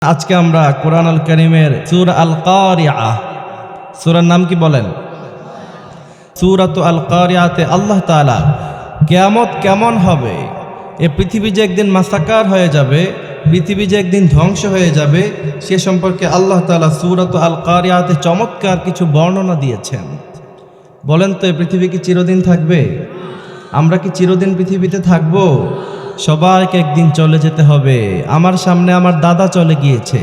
আজকে আমরা কোরআন আল কারীমের সূরা আল কারিআহ সূরার নাম কি বলেন? সূরাতু আল কারিআতে আল্লাহ তাআলা কিয়ামত কেমন হবে, এই পৃথিবী যে একদিন মাসাকার হয়ে যাবে, পৃথিবী যে একদিন ধ্বংস হয়ে যাবে, সে সম্পর্কে আল্লাহ তাআলা সূরাতু আল কারিআতে চমৎকার কিছু বর্ণনা দিয়েছেন। বলেন তো, এই পৃথিবী কি চিরদিন থাকবে? আমরা কি চিরদিন পৃথিবীতে থাকব? সবাইকে একদিন চলে যেতে হবে। আমার সামনে আমার দাদা চলে গিয়েছে,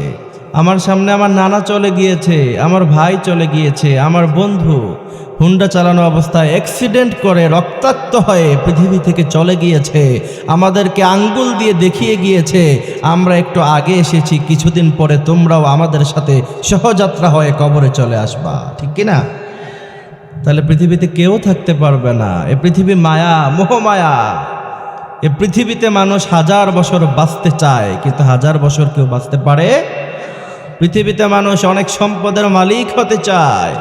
আমার সামনে আমার নানা চলে গিয়েছে, আমার ভাই চলে গিয়েছে, আমার বন্ধু হুন্ডা চালানো অবস্থায় অ্যাক্সিডেন্ট করে রক্তাক্ত হয়ে পৃথিবী থেকে চলে গিয়েছে, আমাদেরকে আঙ্গুল দিয়ে দেখিয়ে গিয়েছে আমরা একটু আগে এসেছি, কিছুদিন পরে তোমরাও আমাদের সাথে সহযাত্রা হয়ে কবরে চলে আসবা, ঠিক কিনা? তাহলে পৃথিবীতে কেউ থাকতে পারবে না। এ পৃথিবী মায়া, মোহমায়া। এ পৃথিবীতে মানুষ 1000 বছর বাঁচতে চায়, কিন্তু 1000 বছর কেউ বাঁচতে পারে? পৃথিবীতে মানুষ অনেক সম্পদের মালিক হতে চায়।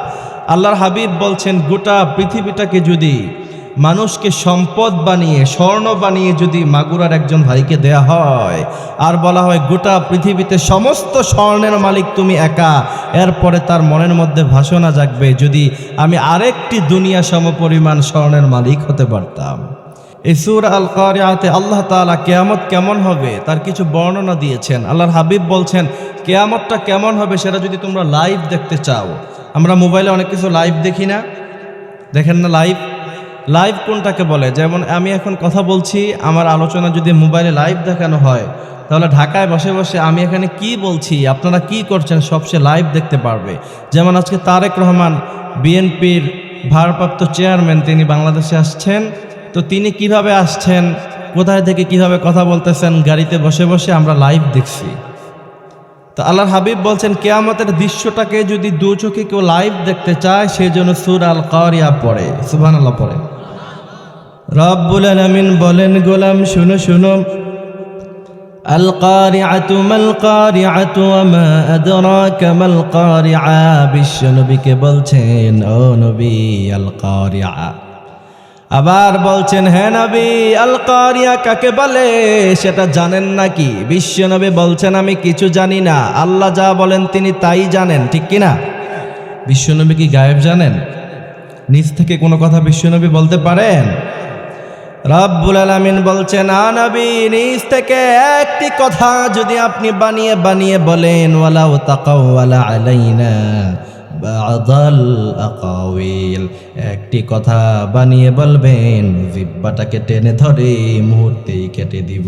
আল্লাহর হাবিব বলছেন, গোটা পৃথিবীটাকে যদি মানুষকে সম্পদ বানিয়ে, স্বর্ণ বানিয়ে যদি মাগুরার একজন ভাইকে দেয়া হয়, আর বলা হয় গোটা পৃথিবীতে সমস্ত স্বর্ণের মালিক তুমি একা, এরপরে তার মনের মধ্যে ভাসনা জাগবে, যদি আমি আরেকটি দুনিয়া সমপরিমাণ স্বর্ণের মালিক হতে পারতাম। এই সূরা আল কারিআতে আল্লাহ তাআলা কিয়ামত কেমন হবে তার কিছু বর্ণনা দিয়েছেন। আল্লাহর হাবিব বলছেন, কিয়ামতটা কেমন হবে সেটা যদি তোমরা লাইভ দেখতে চাও, আমরা মোবাইলে অনেক কিছু লাইভ দেখি না? দেখেন না লাইভ? লাইভ কোনটাকে বলে? যেমন আমি এখন কথা বলছি, আমার আলোচনা যদি মোবাইলে লাইভ দেখানো হয়, তাহলে ঢাকায় বসে বসে আমি এখানে কি বলছি, আপনারা কি করছেন, সব সে লাইভ দেখতে পারবে। যেমন আজকে তারেক রহমান, বিএনপির ভারপ্রাপ্ত চেয়ারম্যান, তিনি বাংলাদেশে আসছেন। তো তিনি কিভাবে আসছেন, কোথায় থেকে কিভাবে কথা বলতেছেন, গাড়িতে বসে বসে আমরা লাইভ দেখছি। তো আল্লাহর হাবিব বলছেন, কিয়ামতের দৃশ্যটাকে যদি দু চোখে কেউ লাইভ দেখতে চায়, সেই জন্য সূরা আল কারিআহ পড়ে। সুবহানাল্লাহ পড়ে। রব্বুল আলামিন বলেন, গোলাম শুনো শুনো, আল কারিআতু মাল কারিআতু ওয়া মা আদরাকা মাল কারিআ। বিশ্ব নবীকে বলছেন, ও নবী, আল কারিআ। আবার বলছেন, হ্যাঁ নবী, আল কারিআ কাকে বলে সেটা জানেন নাকি? বিশ্ব নবী বলছেন, আমি কিছু জানি না, আল্লাহ যা বলেন তিনি তাই জানেন, ঠিক কিনা? বিশ্ব নবী কি গায়েব জানেন? নিজ থেকে কোনো কথা বিশ্ব নবী বলতে পারেন? রব্বুল আলামিন বলছেন, নবী, নিজ থেকে একটি কথা যদি আপনি বানিয়ে বানিয়ে বলেন, ওয়ালাউ তাকাওয়ালা আলাইনা বা'দাল আকাওয়িল, একটি কথা বানিয়ে বলবেন, জিহ্বাটাকে টেনে ধরে মুহূর্তেই কেটে দিব।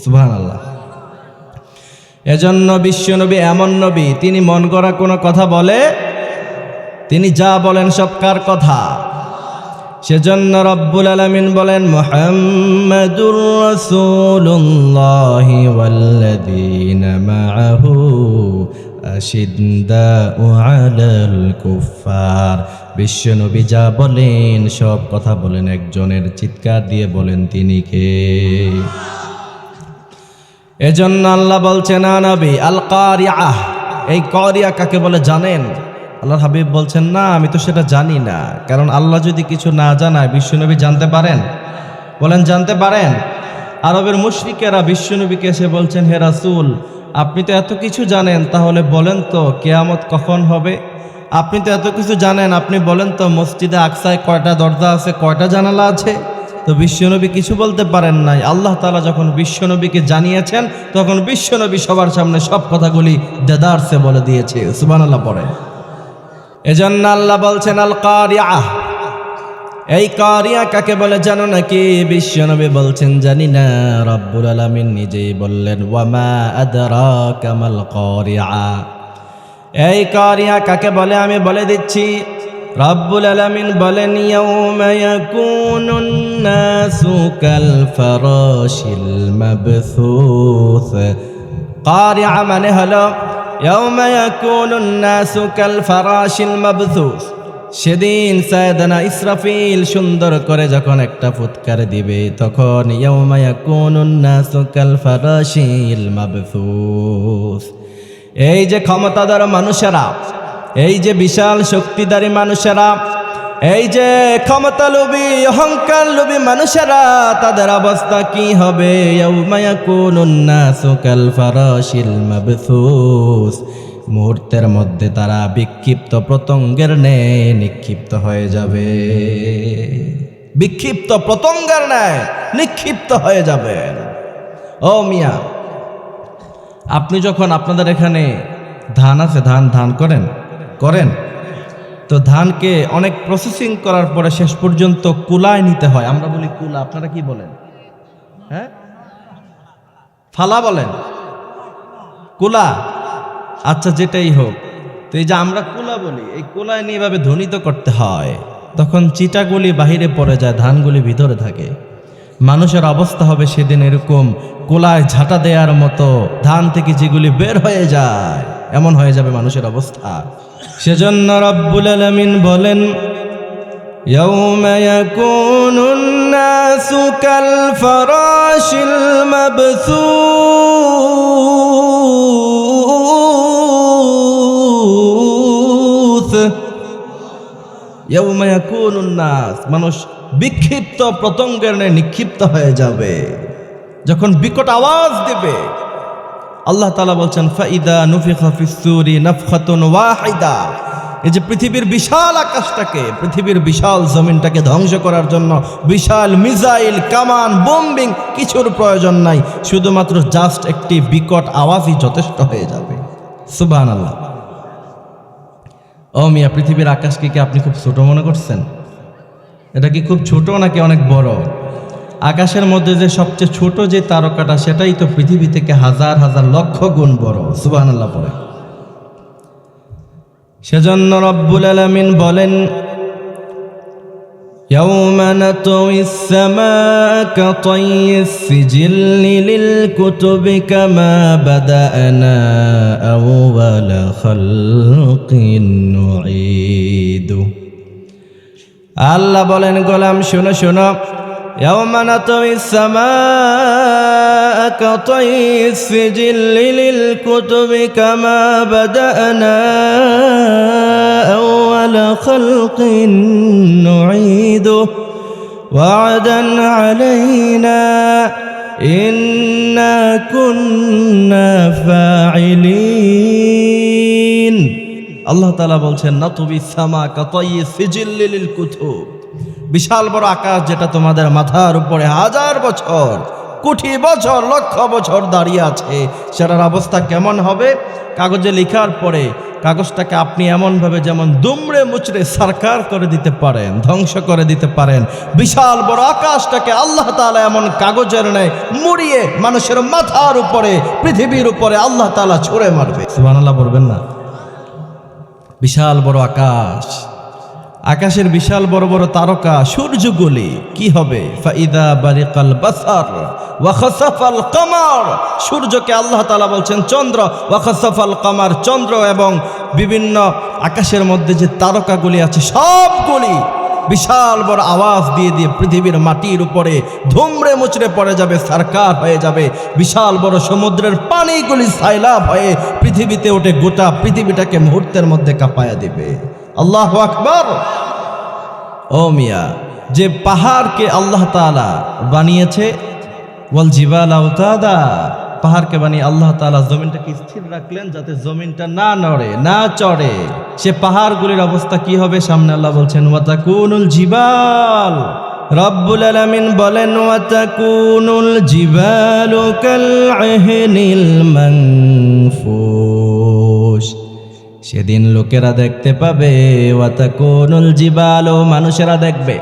সুবহানাল্লাহ। এজন্য বিশ্বনবী এমন নবী, তিনি মন গড়া কোনো কথা বলে? তিনি যা বলেন সব কার কথা? সেজন্য রব্বুল আলামিন বলেন, মুহাম্মাদুর রাসূলুল্লাহি ওয়াল্লাযীনা মাআহু আশিদ্দাউ আলাল কুফফার। বিশ্বনবী যা বলেন সব কথা বলেন একজনের, চিৎকার দিয়ে বলেন তিনি কে? এজন্য আল্লাহ বলছেন, নবী, আল কারিআহ, এই কারিআ কাকে বলে জানেন? আল্লাহর হাবিব বলছেন, না, আমি তো সেটা জানি না। কারণ আল্লাহ যদি কিছু না জানায় বিশ্বনবী জানতে পারেন? বলেন, জানতে পারেন? আরবের মুশরিকেরা বিশ্বনবীকে এসে বলছেন, হে রাসূল, আপনি তো এত কিছু জানেন, তাহলে বলেন তো কিয়ামত কখন হবে? আপনি তো এত কিছু জানেন, আপনি বলেন তো মসজিদে আকসায় কয়টা দরজা আছে, কয়টা জানালা আছে? তো বিশ্বনবী কিছু বলতে পারেন নাই। আল্লাহ তাআলা যখন বিশ্বনবীকে জানিয়েছেন, তখন বিশ্বনবী সবার সামনে সব কথাগুলি দেদারসে বলে দিয়েছে। সুবহানাল্লাহ পড়ে। এজন্য আল্লাহ বলছেন, আল কারিআহ, এই কারিআ কাকে বলে জানো নাকি? বিশ্বনবী বলছেন, জানি না। রব্বুল আলামিন নিজেই বললেন, ওয়া মা আদরাকা মাল কারিআ, এই কারিআ কাকে বলে আমি বলে দিচ্ছি। রব্বুল আলামিন বলেন, ইয়াউমা ইয়াকুনুন নাসু কাল ফারাশিল মাবসুস। কারিআ মানে হলো ইয়াউমা ইয়াকুনুন নাসু কাল ফারাশিল মাবসুস। সেদিন সাইয়েদনা ইসরাফিল সুন্দর করে যখন একটা ফুৎকার দিবে, তখন ইয়াউমা ইয়াকুনুন নাসু কাল ফারাশিল মাবসুস। এই যে ক্ষমতাধর মানুষেরা, এই যে বিশাল শক্তিধারী মানুষেরা, এই যে ক্ষমতালোভী অহংকার লোভী মানুষেরা তাদের অবস্থা কি হবে? ইয়াউমা ইয়াকুনুন নাসু কাল ফারাশিল মাবথুস, মুহূর্তের মধ্যে তারা বিক্ষিপ্ত পতঙ্গের ন্যায় নিক্ষিপ্ত হয়ে যাবে। বিক্ষিপ্ত পতঙ্গের ন্যায় নিক্ষিপ্ত হয়ে যাবে। ও মিয়া, আপনি যখন আপনাদের এখানে ধান আছে, ধান করেন তো ধানকে অনেক প্রসেসিং করার পরে শেষ পর্যন্ত কুলায় নিতে হয়। আমরা বলি কুলা, আপনারা কি বলেন? হ্যাঁ, ফালা বলেন, কুলা। আচ্ছা, যেটাই হোক, তো এই যে আমরা কুলা বলি, এই কুলায় নিয়ে এভাবে ধ্বনিত করতে হয়, তখন চিটাগুলি বাহিরে পড়ে যায়, ধানগুলি ভিতরে থাকে। মানুষের অবস্থা হবে সেদিন এরকম কুলায় ঝাঁটা দেওয়ার মতো, ধান থেকে যেগুলি বের হয়ে যায় এমন হয়ে যাবে মানুষের অবস্থা। সেজন্য রব্বুল আলামিন বলেন, ইয়াউমা ইয়াকুনুন নাসু কাল ফারাশিল মাবসুস। ইয়াউমা ইয়াকুনুন নাস, মানুষ বিক্ষিপ্ত পতঙ্গের ন্যায় নিক্ষিপ্ত হয়ে যাবে যখন বিকট আওয়াজ দেবে। আল্লাহ তাআলা বলছেন, ফাইদা নুফিখা ফিস-সূরি নাফখাতুন ওয়াহিদা। এই যে পৃথিবীর বিশাল আকাশটাকে, পৃথিবীর বিশাল জমিনটাকে ধ্বংস করার জন্য বিশাল মিসাইল, কামান, বোম্বিং কিছুর প্রয়োজন নাই, শুধুমাত্র জাস্ট একটি বিকট আওয়াজই যথেষ্ট হয়ে যাবে। সুবহানাল্লাহ। ও মিয়া, পৃথিবীর আকাশকে কি আপনি খুব ছোট মনে করছেন? এটা কি খুব ছোট নাকি অনেক বড়? আকাশের মধ্যে যে সবচেয়ে ছোট যে তারকাটা, সেটাই তো পৃথিবী থেকে হাজার হাজার লক্ষ গুণ বড়। সুবহানাল্লাহ পড়ে। সেজন্য রব্বুল আলামিন বলেন, ইয়াউমা নাতউইস সামাআ কাতাইয়িস সিজিল্লি লিল কুতুবি কামা বাদাআনা আওয়ালা খালকিন নুঈদু। আল্লাহ বলেন, গোলাম শোনো শোনো, ইয়াউমা নাতউইস সামাআ কাতাইয়িস সিজিল্লি লিল কুতুবি কামা বাদাআনা আওয়ালা খালকিন নুঈদু ওয়া'দান আলাইনা ইন্না কুন্না ফাইলিন। আল্লাহ তাআলা বলছেন, নাতউইস সামা কাতাইয়িস সিজিল্লি লিল কুতুব, বিশাল বড় আকাশ যেটা তোমাদের মাথার উপরে হাজার বছর, কোটি বছর, লক্ষ বছর দাঁড়িয়ে আছে, সেটার অবস্থা কেমন হবে? কাগজে লেখার পরে কাগজটাকে আপনি এমনভাবে যেমন দুমড়ে মুচড়ে সারকার করে দিতে পারেন, ধ্বংস করে দিতে পারেন, বিশাল বড় আকাশটাকে আল্লাহ তাআলা এমন কাগজের ন্যায় মুড়িয়ে মানুষের মাথার উপরে, পৃথিবীর উপরে আল্লাহ তাআলা ছুঁড়ে মারবে। সুবহানাল্লাহ বলবেন না? বিশাল বড় আকাশ, আকাশের বিশাল বড় বড় তারকা, সূর্যগুলি কি হবে? ফাইদা বারিকাল বাসার ওয়া খাসাফাল কামার। সূর্যকে আল্লাহ তাআলা বলছেন চন্দ্র, ওয়া খাসাফাল কামার, চন্দ্র এবং বিভিন্ন আকাশের মধ্যে যে তারকাগুলি আছে সবগুলি বিশাল বড় আওয়াজ দিয়ে দিয়ে পৃথিবীর মাটির উপরে ধুমড়ে মুচড়ে পড়ে যাবে, সারকার হয়ে যাবে। বিশাল বড় সমুদ্রের পানিগুলি সাইলাব হয়ে পৃথিবীতে ওঠে, গোটা পৃথিবীটাকে মুহূর্তের মধ্যে কাঁপায়া দিবে। আল্লাহু আকবার। ও মিয়া, যে পাহাড়কে আল্লাহ তাআলা বানিয়েছে, ওয়াল জিবাল আওতাদা, পাহাড়কে বানিয়ে আল্লাহ তাআলা জমিনটাকে স্থির রাখলেন যাতে জমিনটা না নড়ে, না চড়ে। সে পাহাড়গুলির অবস্থা কি হবে? সামনে আল্লাহ বলছেন, ওয়াতাকুনুল জিবাল। রব্বুল আলামিন বলেন, ওয়াতাকুনুল জিবালু কাল আহিনিল মানফুশ। সেদিন লোকেরা দেখতে পাবে, ওয়াতাকুনুল জিবালু, মানুষেরা দেখবে,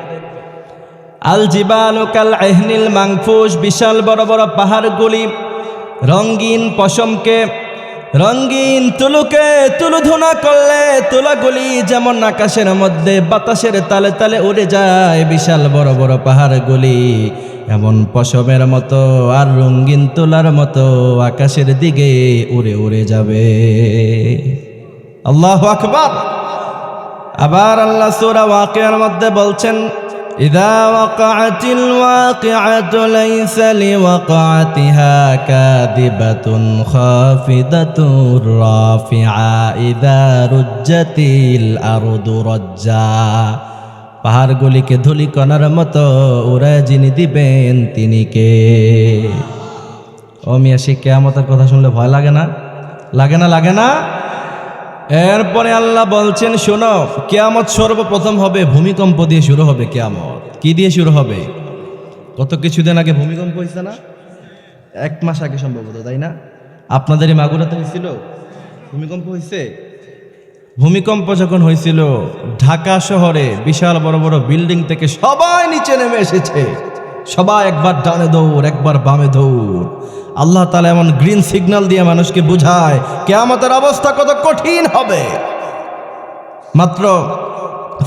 আল জিবালু কাল আহিনিল মানফুশ, বিশাল বড় বড় পাহাড়গুলি রঙিন পশমকে, রঙিন তুলুকে তুলুধুনা করলে তুলাগুলি যেমন আকাশের মধ্যে বাতাসের তালে তালে উড়ে যায়, বিশাল বড় বড় পাহাড়গুলি এমন পশমের মতো আর রঙিন তুলার মতো আকাশের দিকে উড়ে উড়ে যাবে। আল্লাহু আকবার। আবার আল্লাহ সূরা ওয়াকিয়ার মধ্যে বলছেন, ইযা ওয়াকাআতিল ওয়াকিআতু লাইসা লিওয়াকাআতিহা কাযিবাতুন খাফিদাতুর রাফিআ ইযা রুজ্জাতিল আরদু রাজ্জা পাহাড়গুলিকে ধূলিকণার মতো ওরা যিনি দিবেন তিনি কে? ও মিয়া, সে কিয়ামতের কথা শুনলে ভয় লাগে না? লাগে না? লাগে না? এরপরে আল্লাহ বলছেন, শোনো, কিয়ামত সর্বপ্রথম হবে ভূমিকম্প দিয়ে শুরু হবে। কিয়ামত কি দিয়ে শুরু হবে? গত কিছুদিন আগে ভূমিকম্প হয়েছে না? 1 মাস আগে সম্ভবত, তাই না? আপনাদের এই মাগুরাতে হয়েছিল ভূমিকম্প? হয়েছে। ভূমিকম্প যখন হয়েছিল, ঢাকা শহরে বিশাল বড় বড় বিল্ডিং থেকে সবাই নিচে নেমে এসেছে। সবাই একবার ডানে দৌড়, একবার বামে দৌড়। আল্লাহ তাআলা এমন গ্রিন সিগন্যাল দিয়ে মানুষকে বুঝায় কিয়ামতের অবস্থা কত কঠিন হবে। মাত্র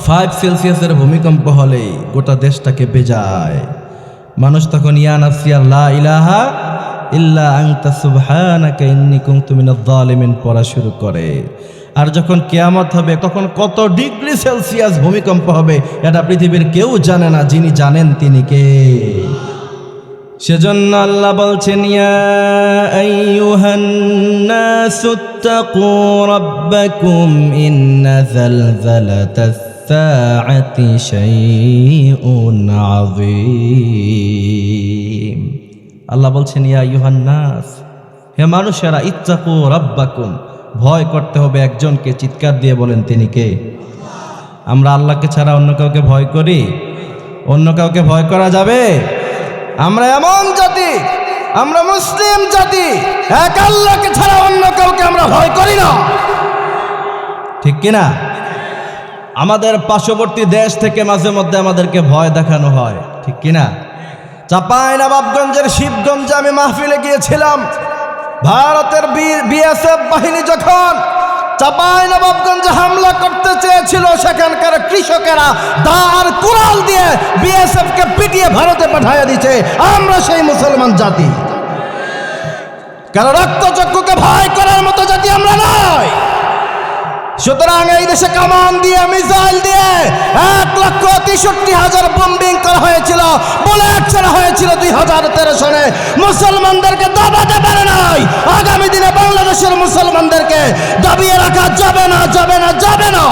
5 সেলসিয়াসের ভূমিকম্প হলেই গোটা দেশটাকে বেজায়। মানুষ তখন ইয়া নাফসি লা ইলাহা ইল্লা আনতা সুবহানাকা ইন্নী কুনতু মিনাজ জালিমিন পড়া শুরু করে। আর যখন কিয়ামত হবে তখন কত ডিগ্রি সেলসিয়াস ভূমিকম্প হবে এটা পৃথিবীর কেউ জানে না, যিনি জানেন তিনি কে? সেজন্য আল্লাহ বলছেন, ইয়া আইয়ুহান নাসুত্তাকু রাব্বাকুম ইন্না যালযালাতাস সাআতি শাইউন আযীম। আল্লাহ বলছেন, ইয়া আইয়ুহান নাস, হে মানুষেরা, ইত্তাকু রাব্বাকুম, ভয় করতে হবে একজনকে। চিৎকার দিয়ে বলেন, তিনি কে? আমরা আল্লাহকে ছাড়া অন্য কাউকে ভয় করি? অন্য কাউকে ভয় করা যাবে? আমরা এমন জাতি, আমরা মুসলিম জাতি, এক আল্লাহকে ছাড়া অন্য কাউকে আমরা ভয় করি না, ঠিক কিনা? আমাদের পার্শ্ববর্তী দেশ থেকে মাঝে মধ্যে আমাদেরকে ভয় দেখানো হয়, ঠিক কিনা? চাঁপাইনবাবগঞ্জের শিবগঞ্জে আমি মাহফিলে গিয়েছিলাম। ভারতের বিএসএফ বাহিনী যখন চাঁপাইনবাবগঞ্জে হামলা করতে চেয়েছিল, সেখানকার কৃষকেরা দা আর কুড়াল দিয়ে বিএসএফ কে পিটিয়ে ভারতে পাঠিয়ে দিয়েছে। আমরা সেই মুসলমান জাতি, কারণ রক্তচক্ষুকে ভয় করার মতো জাতি আমরা নয়। সুতরাং এই দেশে কামান দিয়ে, মিসাইল দিয়ে 1,63,000 বোম্বিং করা হয়েছিল, বুলেট ছোড়া হয়েছিল 2013 সালে। মুসলমানদেরকে দাবাতে পারে নাই। আগামী দিনে বাংলাদেশের মুসলমানদেরকে দাবিয়ে রাখা যাবে না, যাবে না, যাবে না।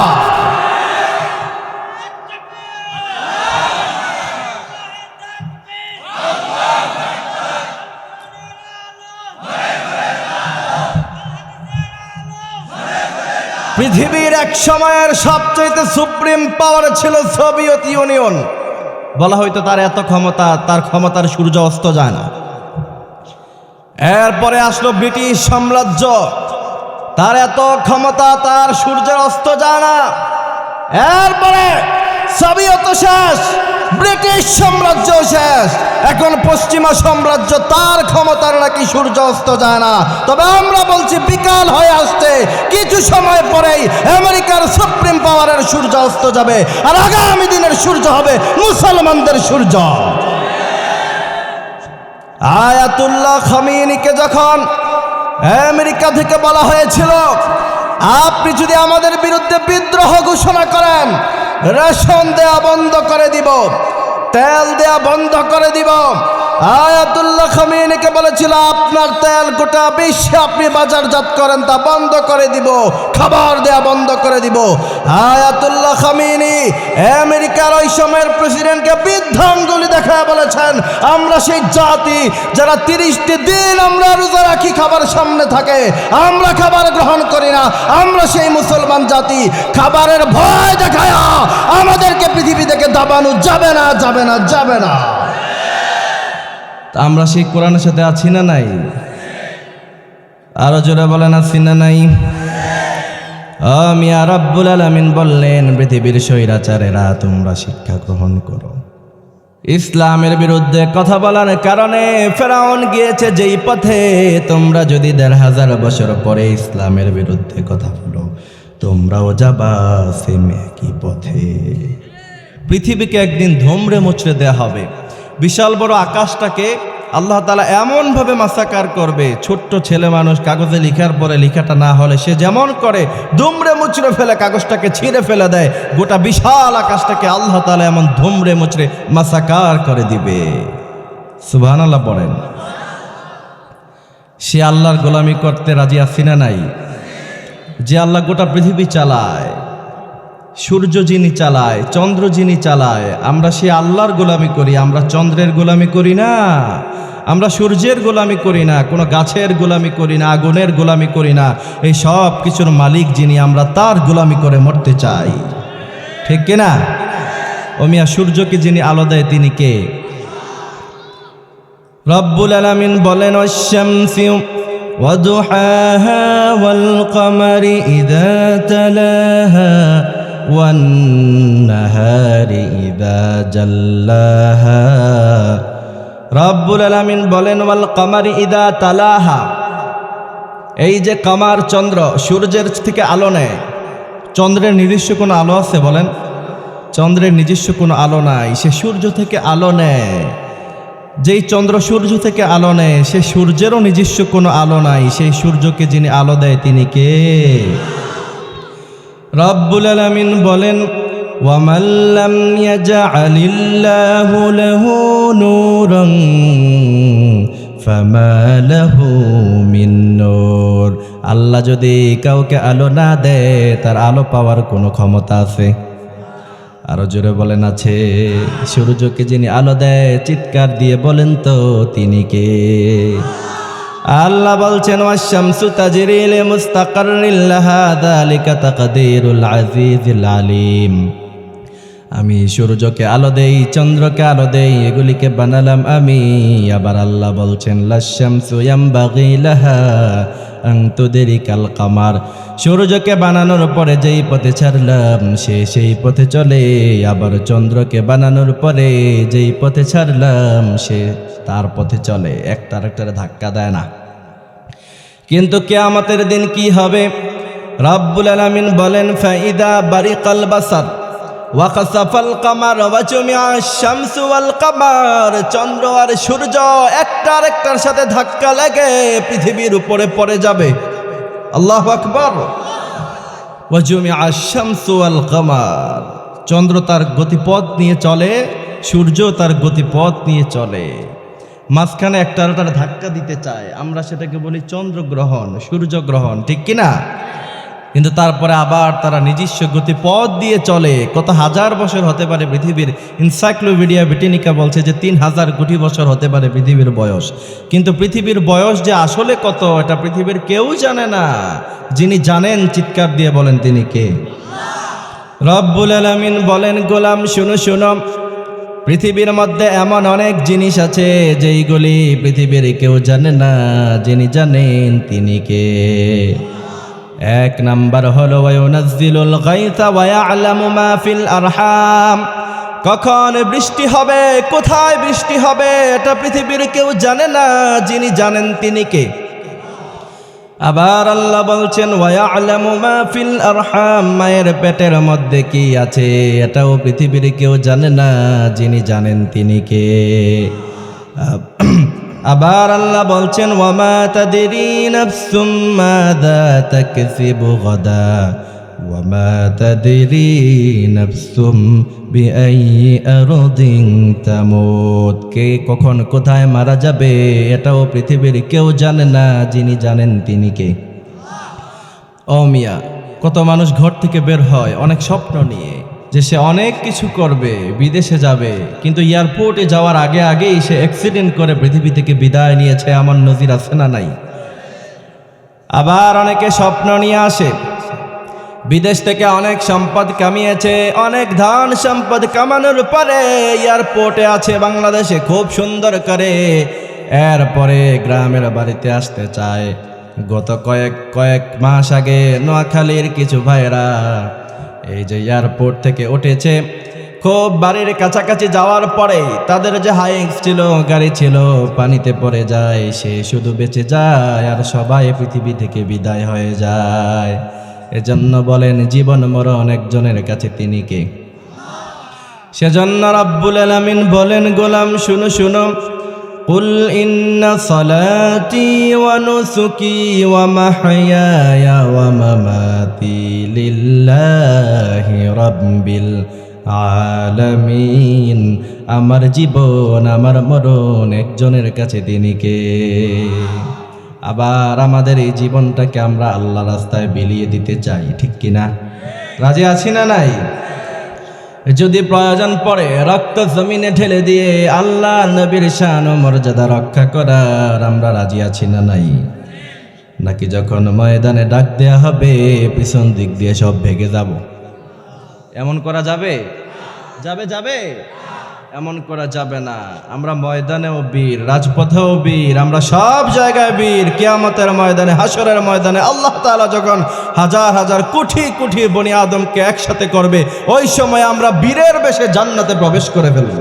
পৃথিবীর এক সময়ের সবচেয়ে সুপ্রিম পাওয়ার ছিল সোভিয়েত ইউনিয়ন। বলা হয়তো তার এত ক্ষমতা, তার ক্ষমতার সূর্য অস্ত যায় না। এরপরে আসলো ব্রিটিশ সাম্রাজ্য, তার এত ক্ষমতা, তার সূর্যের অস্ত যায় না। এরপরে সোভিয়েত শেষ, ব্রিটিশ সাম্রাজ্য শেষ, এখন পশ্চিমা সাম্রাজ্য, তার ক্ষমতার নাকি সূর্য অস্ত যায় না। তবে আমরা বলছি বিকাল হয়ে আসছে, কিছু সময় পরেই আমেরিকার সুপ্রিম পাওয়ারের সূর্য অস্ত যাবে, আর আগামী দিনের সূর্য হবে মুসলমানদের সূর্য। আয়াতুল্লাহ খামেনিকে যখন আমেরিকা থেকে বলা হয়েছিল, আপনি যদি আমাদের বিরুদ্ধে বিদ্রোহ ঘোষণা করেন, রেশন দেয়া বন্ধ করে দিব, তেল দেয়া বন্ধ করে দিব। আয়াতুল্লাহ খামেনিকে বলেছিল, আপনার তেল গোটা বিশ্বে আপনি বাজারজাত করেন, তা বন্ধ করে দিব, খাবার দেয়া বন্ধ করে দিব। আয়াতুল্লাহ খামেনি আমেরিকার ওই সময়ের প্রেসিডেন্টকে বৃদ্ধাঙ্গুলি দেখা বলেছেন, আমরা সেই জাতি যারা 30টি দিন আমরা রোজা রাখি, খাবার সামনে থাকে, আমরা খাবার গ্রহণ করি না। আমরা সেই মুসলমান জাতি, খাবারের ভয় দেখায় আমাদেরকে পৃথিবী থেকে দাবানো যাবে না, যাবে না, যাবে না। আমরা সেই কোরআনের সাথে আছি না নাই? আরো জোরে বলেন, আছি না নাই? মিয়া রাব্বুল আলামিন বললেন, পৃথিবীর স্বৈরাচারেরা তোমরা শিক্ষা গ্রহণ করো। ইসলামের বিরুদ্ধে কথা বলার কারণে ফেরাউন গিয়েছে যেই পথে, তোমরা যদি ১,৫০০ বছর পরে ইসলামের বিরুদ্ধে কথা বলো, তোমরাও যাবা সেম একই পথে। পৃথিবীকে একদিন ধুমড়ে মুচড়ে দেয়া হবে। বিশাল বড় আকাশটাকে আল্লাহ তাআলা এমনভাবে মাসাকার করবে, ছোট্ট ছেলে মানুষ কাগজে লিখার পরে লেখাটা না হলে সে যেমন করে দুমড়ে মুচড়ে ফেলে, কাগজটাকে ছিঁড়ে ফেলে দেয়, গোটা বিশাল আকাশটাকে আল্লাহ তাআলা এমন ধুমড়ে মুচড়ে মাসাকার করে দিবে। সুবহানাল্লাহ পড়েন। সে আল্লাহর গোলামি করতে রাজি আছি না নাই? যে আল্লাহ গোটা পৃথিবী চালায়, সূর্য যিনি চালায়, চন্দ্র যিনি চালায়, আমরা সে আল্লাহর গোলামি করি। আমরা চন্দ্রের গোলামি করি না, আমরা সূর্যের গোলামি করি না, কোনো গাছের গোলামি করি না, আগুনের গোলামি করি না। এই সব কিছুর মালিক যিনি, আমরা তার গোলামি করে মরতে চাই, ঠিক কিনা? ও মিয়া, সূর্যকে যিনি আলো দেয় তিনি কে? রব্বুল আলামিন বলেন, ওয়াশ-শামসি ওয়াদুহাহা ওয়াল কমারি ইযা তালাহা ওয়ান নাহারি ইযা জাল্লাহা। রব্বুল আলামিন বলেন, ওয়াল কমারি ইযা তালাহা। এই যে কমার, চন্দ্র, সূর্যের থেকে আলো নেয়। চন্দ্রের নিজস্ব কোনো আলো আছে বলেন? চন্দ্রের নিজস্ব কোনো আলো নাই, সে সূর্য থেকে আলো নেয়। যেই চন্দ্র সূর্য থেকে আলো নেয়, সে সূর্যেরও নিজস্ব কোনো আলো নাই। সেই সূর্যকে যিনি আলো দেয় তিনি কে? রব্বুল আলামিন বলেন, ওয়ামান লাম ইয়াজআলিল্লাহু লাহু নূরান ফামা লাহু মিন নূর। আল্লাহ যদি কাউকে আলো না দেয়, তার আলো পাওয়ার কোনো ক্ষমতা আছে? আরো জোরে বলেন, আছে? সূর্যকে যিনি আলো দেয়, চিৎকার দিয়ে বলেন তো তিনি কে? আল্লাহ বলছেন, ওয়াশ-শামসু তাজরি লিমুস্তাকাররিন লাহা যালিকা তাকদীরুল আজিজিল আলিম। আমি সূর্যকে আলো দেই, চন্দ্রকে আলো দেই, এগুলিকে বানালাম আমি। আবার আল্লাহ বলছেন, লাশ-শামসু ইয়ামবাগি লাহা আন তুদরিকাল কামার। সূর্যকে বানানোর পরে যেই পথে ছাড়লাম, সে সেই পথে চলে। আবার চন্দ্রকে বানানোর পরে যেই পথে ছাড়লাম, সে তার পথে চলে, একটার একটারে ধাক্কা দেয় না। কিন্তু কিয়ামতের দিন কি হবে? রব্বুল আলামিন বলেন, ফাইদা বারিকাল বাসার ওয়া খাসাফাল কামার ওয়া জুমিআশ শামসু ওয়াল কামার। চন্দ্র আর সূর্য একটার একটার সাথে ধাক্কা লেগে পৃথিবীর উপরে পড়ে যাবে। আল্লাহু আকবার। ওয়া জুমিআশ শামসু ওয়াল কামার। চন্দ্র তার গতিপথ নিয়ে চলে, সূর্য তার গতিপথ নিয়ে চলে। মাঝখানে একটার একটার ধাক্কা দিতে চায়, আমরা সেটাকে বলি চন্দ্রগ্রহণ, সূর্যগ্রহণ, ঠিক কিনা? কিন্তু তারপরে আবার তারা নিজস্ব গতিপথ দিয়ে চলে। কত হাজার বছর হতে পারে পৃথিবীর, এনসাইক্লোপিডিয়া ব্রিটানিকা বলছে যে 3000 কোটি বছর হতে পারে পৃথিবীর বয়স। কিন্তু পৃথিবীর বয়স যে আসলে কত, এটা পৃথিবীর কেউ জানে না। যিনি জানেন, চিৎকার দিয়ে বলেন তিনি কে? রব্বুল আলামিন বলেন, গোলাম শুনো শুনো, পৃথিবীর মধ্যে এমন অনেক জিনিস আছে যেইগুলি পৃথিবীর কেউ জানে না। যিনি জানেন তিনি কে? এক নাম্বার হলো ওয়ায়ুনাজ্জিলুল গায়থা ওয়া ইয়ালামু মা ফিল আরহাম। কখন বৃষ্টি হবে, কোথায় বৃষ্টি হবে, এটা পৃথিবীর কেউ জানে না। যিনি জানেন তিনি কে? আবার আল্লাহ বলছেন, ওয়া ইয়ালামু মা ফিল আরহাম। মায়ের পেটের মধ্যে কি আছে, এটাও পৃথিবীর কেউ জানে না। যিনি জানেন তিনি কে? আবার আল্লাহ বলছেন, ওয়ামা তাদরি নাফসুম মাযা তাকসিবু গাদা ওয়ামা তাদরি নাফসুম বিআইয়ি আরদিন তামুত। কে কখন কোথায় মারা যাবে, এটাও পৃথিবীর কেউ জানে না। যিনি জানেন তিনি কে? ও মিয়া, কত মানুষ ঘর থেকে বের হয় অনেক স্বপ্ন নিয়ে যে সে অনেক কিছু করবে, বিদেশে যাবে, কিন্তু এয়ারপোর্টে যাওয়ার আগে আগেই সে অ্যাক্সিডেন্ট করে পৃথিবী থেকে বিদায় নিয়েছে। আমার নজির আছে না নাই? আবার অনেকে স্বপ্ন নিয়ে আসে, বিদেশ থেকে অনেক সম্পদ কামিয়েছে, অনেক ধন সম্পদ কামানোর পরে এয়ারপোর্টে আছে বাংলাদেশে খুব সুন্দর করে, এরপরে গ্রামের বাড়িতে আসতে চায়। গত কয়েক মাস আগে নোয়াখালীর কিছু ভাইরা এই যে এয়ারপোর্ট থেকে উঠেছে, খুব বাড়ির কাছাকাছি যাওয়ার পরে তাদের যে হাইক্স ছিল, গাড়ি ছিল, পানিতে পড়ে যায়। সে শুধু বেঁচে যায় আর সবাই পৃথিবী থেকে বিদায় হয়ে যায়। এজন্য বলেন, জীবন মরণ একজনের কাছে, তিনি কে? সেজন্য রব্বুল আলামিন বলেন, গোলাম শুনো শুনো, কুল ইন্না সালাতি ওয়া নুসুকি ওয়া মাহইয়ায়া ওয়া মামাতি লিল্লাহি রাব্বিল আলামিন। আমার জীবন, আমার মরণ একজনের কাছে, তিনি কে? আবার আমাদের এই জীবনটাকে আমরা আল্লাহ রাস্তায় বিলিয়ে দিতে চাই, ঠিক কিনা? রাজি আছি না নাই? যদি প্রয়োজন পড়ে রক্ত জমিনে ঢেলে দিয়ে আল্লাহ নবীর শান ও মর্যাদা রক্ষা করার আমরা রাজি আছি না নাই? নাকি যখন ময়দানে ডাক দেয়া হবে পিছন দিক দিয়ে সব ভেগে যাব? এমন করা যাবে? যাবে যাবে? এমন করা যাবে না। আমরা ময়দানেও বীর, রাজপথেও বীর, আমরা সব জায়গায় বীর। কিয়ামতের ময়দানে, হাসরের ময়দানে আল্লাহ তাআলা যখন হাজার হাজার কোটি কোটি বনি আদমকে একসাথে করবে, ওই সময় আমরা বীরের বেশে জান্নাতে প্রবেশ করে ফেলব।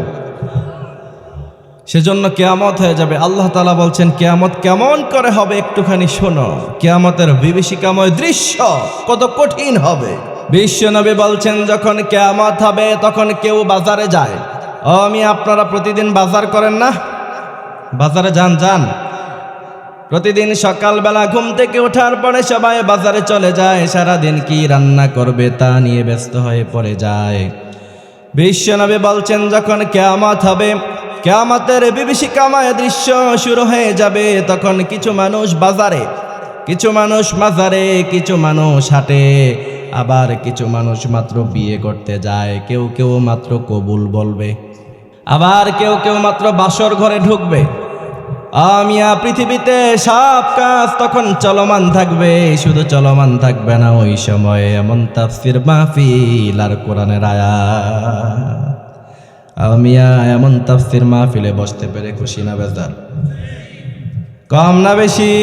সেজন্য কিয়ামত হয়ে যাবে। আল্লাহ তাআলা বলছেন কিয়ামত কেমন করে হবে একটুখানি শোনো। কিয়ামতের বিভীষিকাময় দৃশ্য কত কঠিন হবে। বিশ্বনবী বলছেন যখন কিয়ামত হবে তখন কেউ বাজারে যায়। আপনারা প্রতিদিন বাজার করেন না? বাজারে যান। প্রতিদিন সকালবেলা ঘুম থেকে ওঠার পরে সবাই বাজারে চলে যায়। সারাদিন কি রান্না করবে তা নিয়ে ব্যস্ত হয়ে পড়ে যায়। বিশ্বনবী বলছেন যখন কিয়ামত হবে, কিয়ামতের বিভীষিকাময় দৃশ্য শুরু হয়ে যাবে, তখন কিছু মানুষ বাজারে, কিছু মানুষ মাজারে, কিছু মানুষ হাটে, আবার কিছু মানুষ মাত্র বিয়ে করতে যায়, কেউ কেউ মাত্র কবুল বলবে, আবার কেউ কেউ মাত্র বাসর ঘরে ঢুকবে। পৃথিবীতে সব কাজ তখন চলমান থাকবে। শুধু চলমান থাকবে না, ওই সময়ে এমন তাফসির মাহফিল আর কোরআনের আয়াত, এমন তাফসির মাহফিলে বসতে পেরে খুশি না বেজার? কম না বেশি?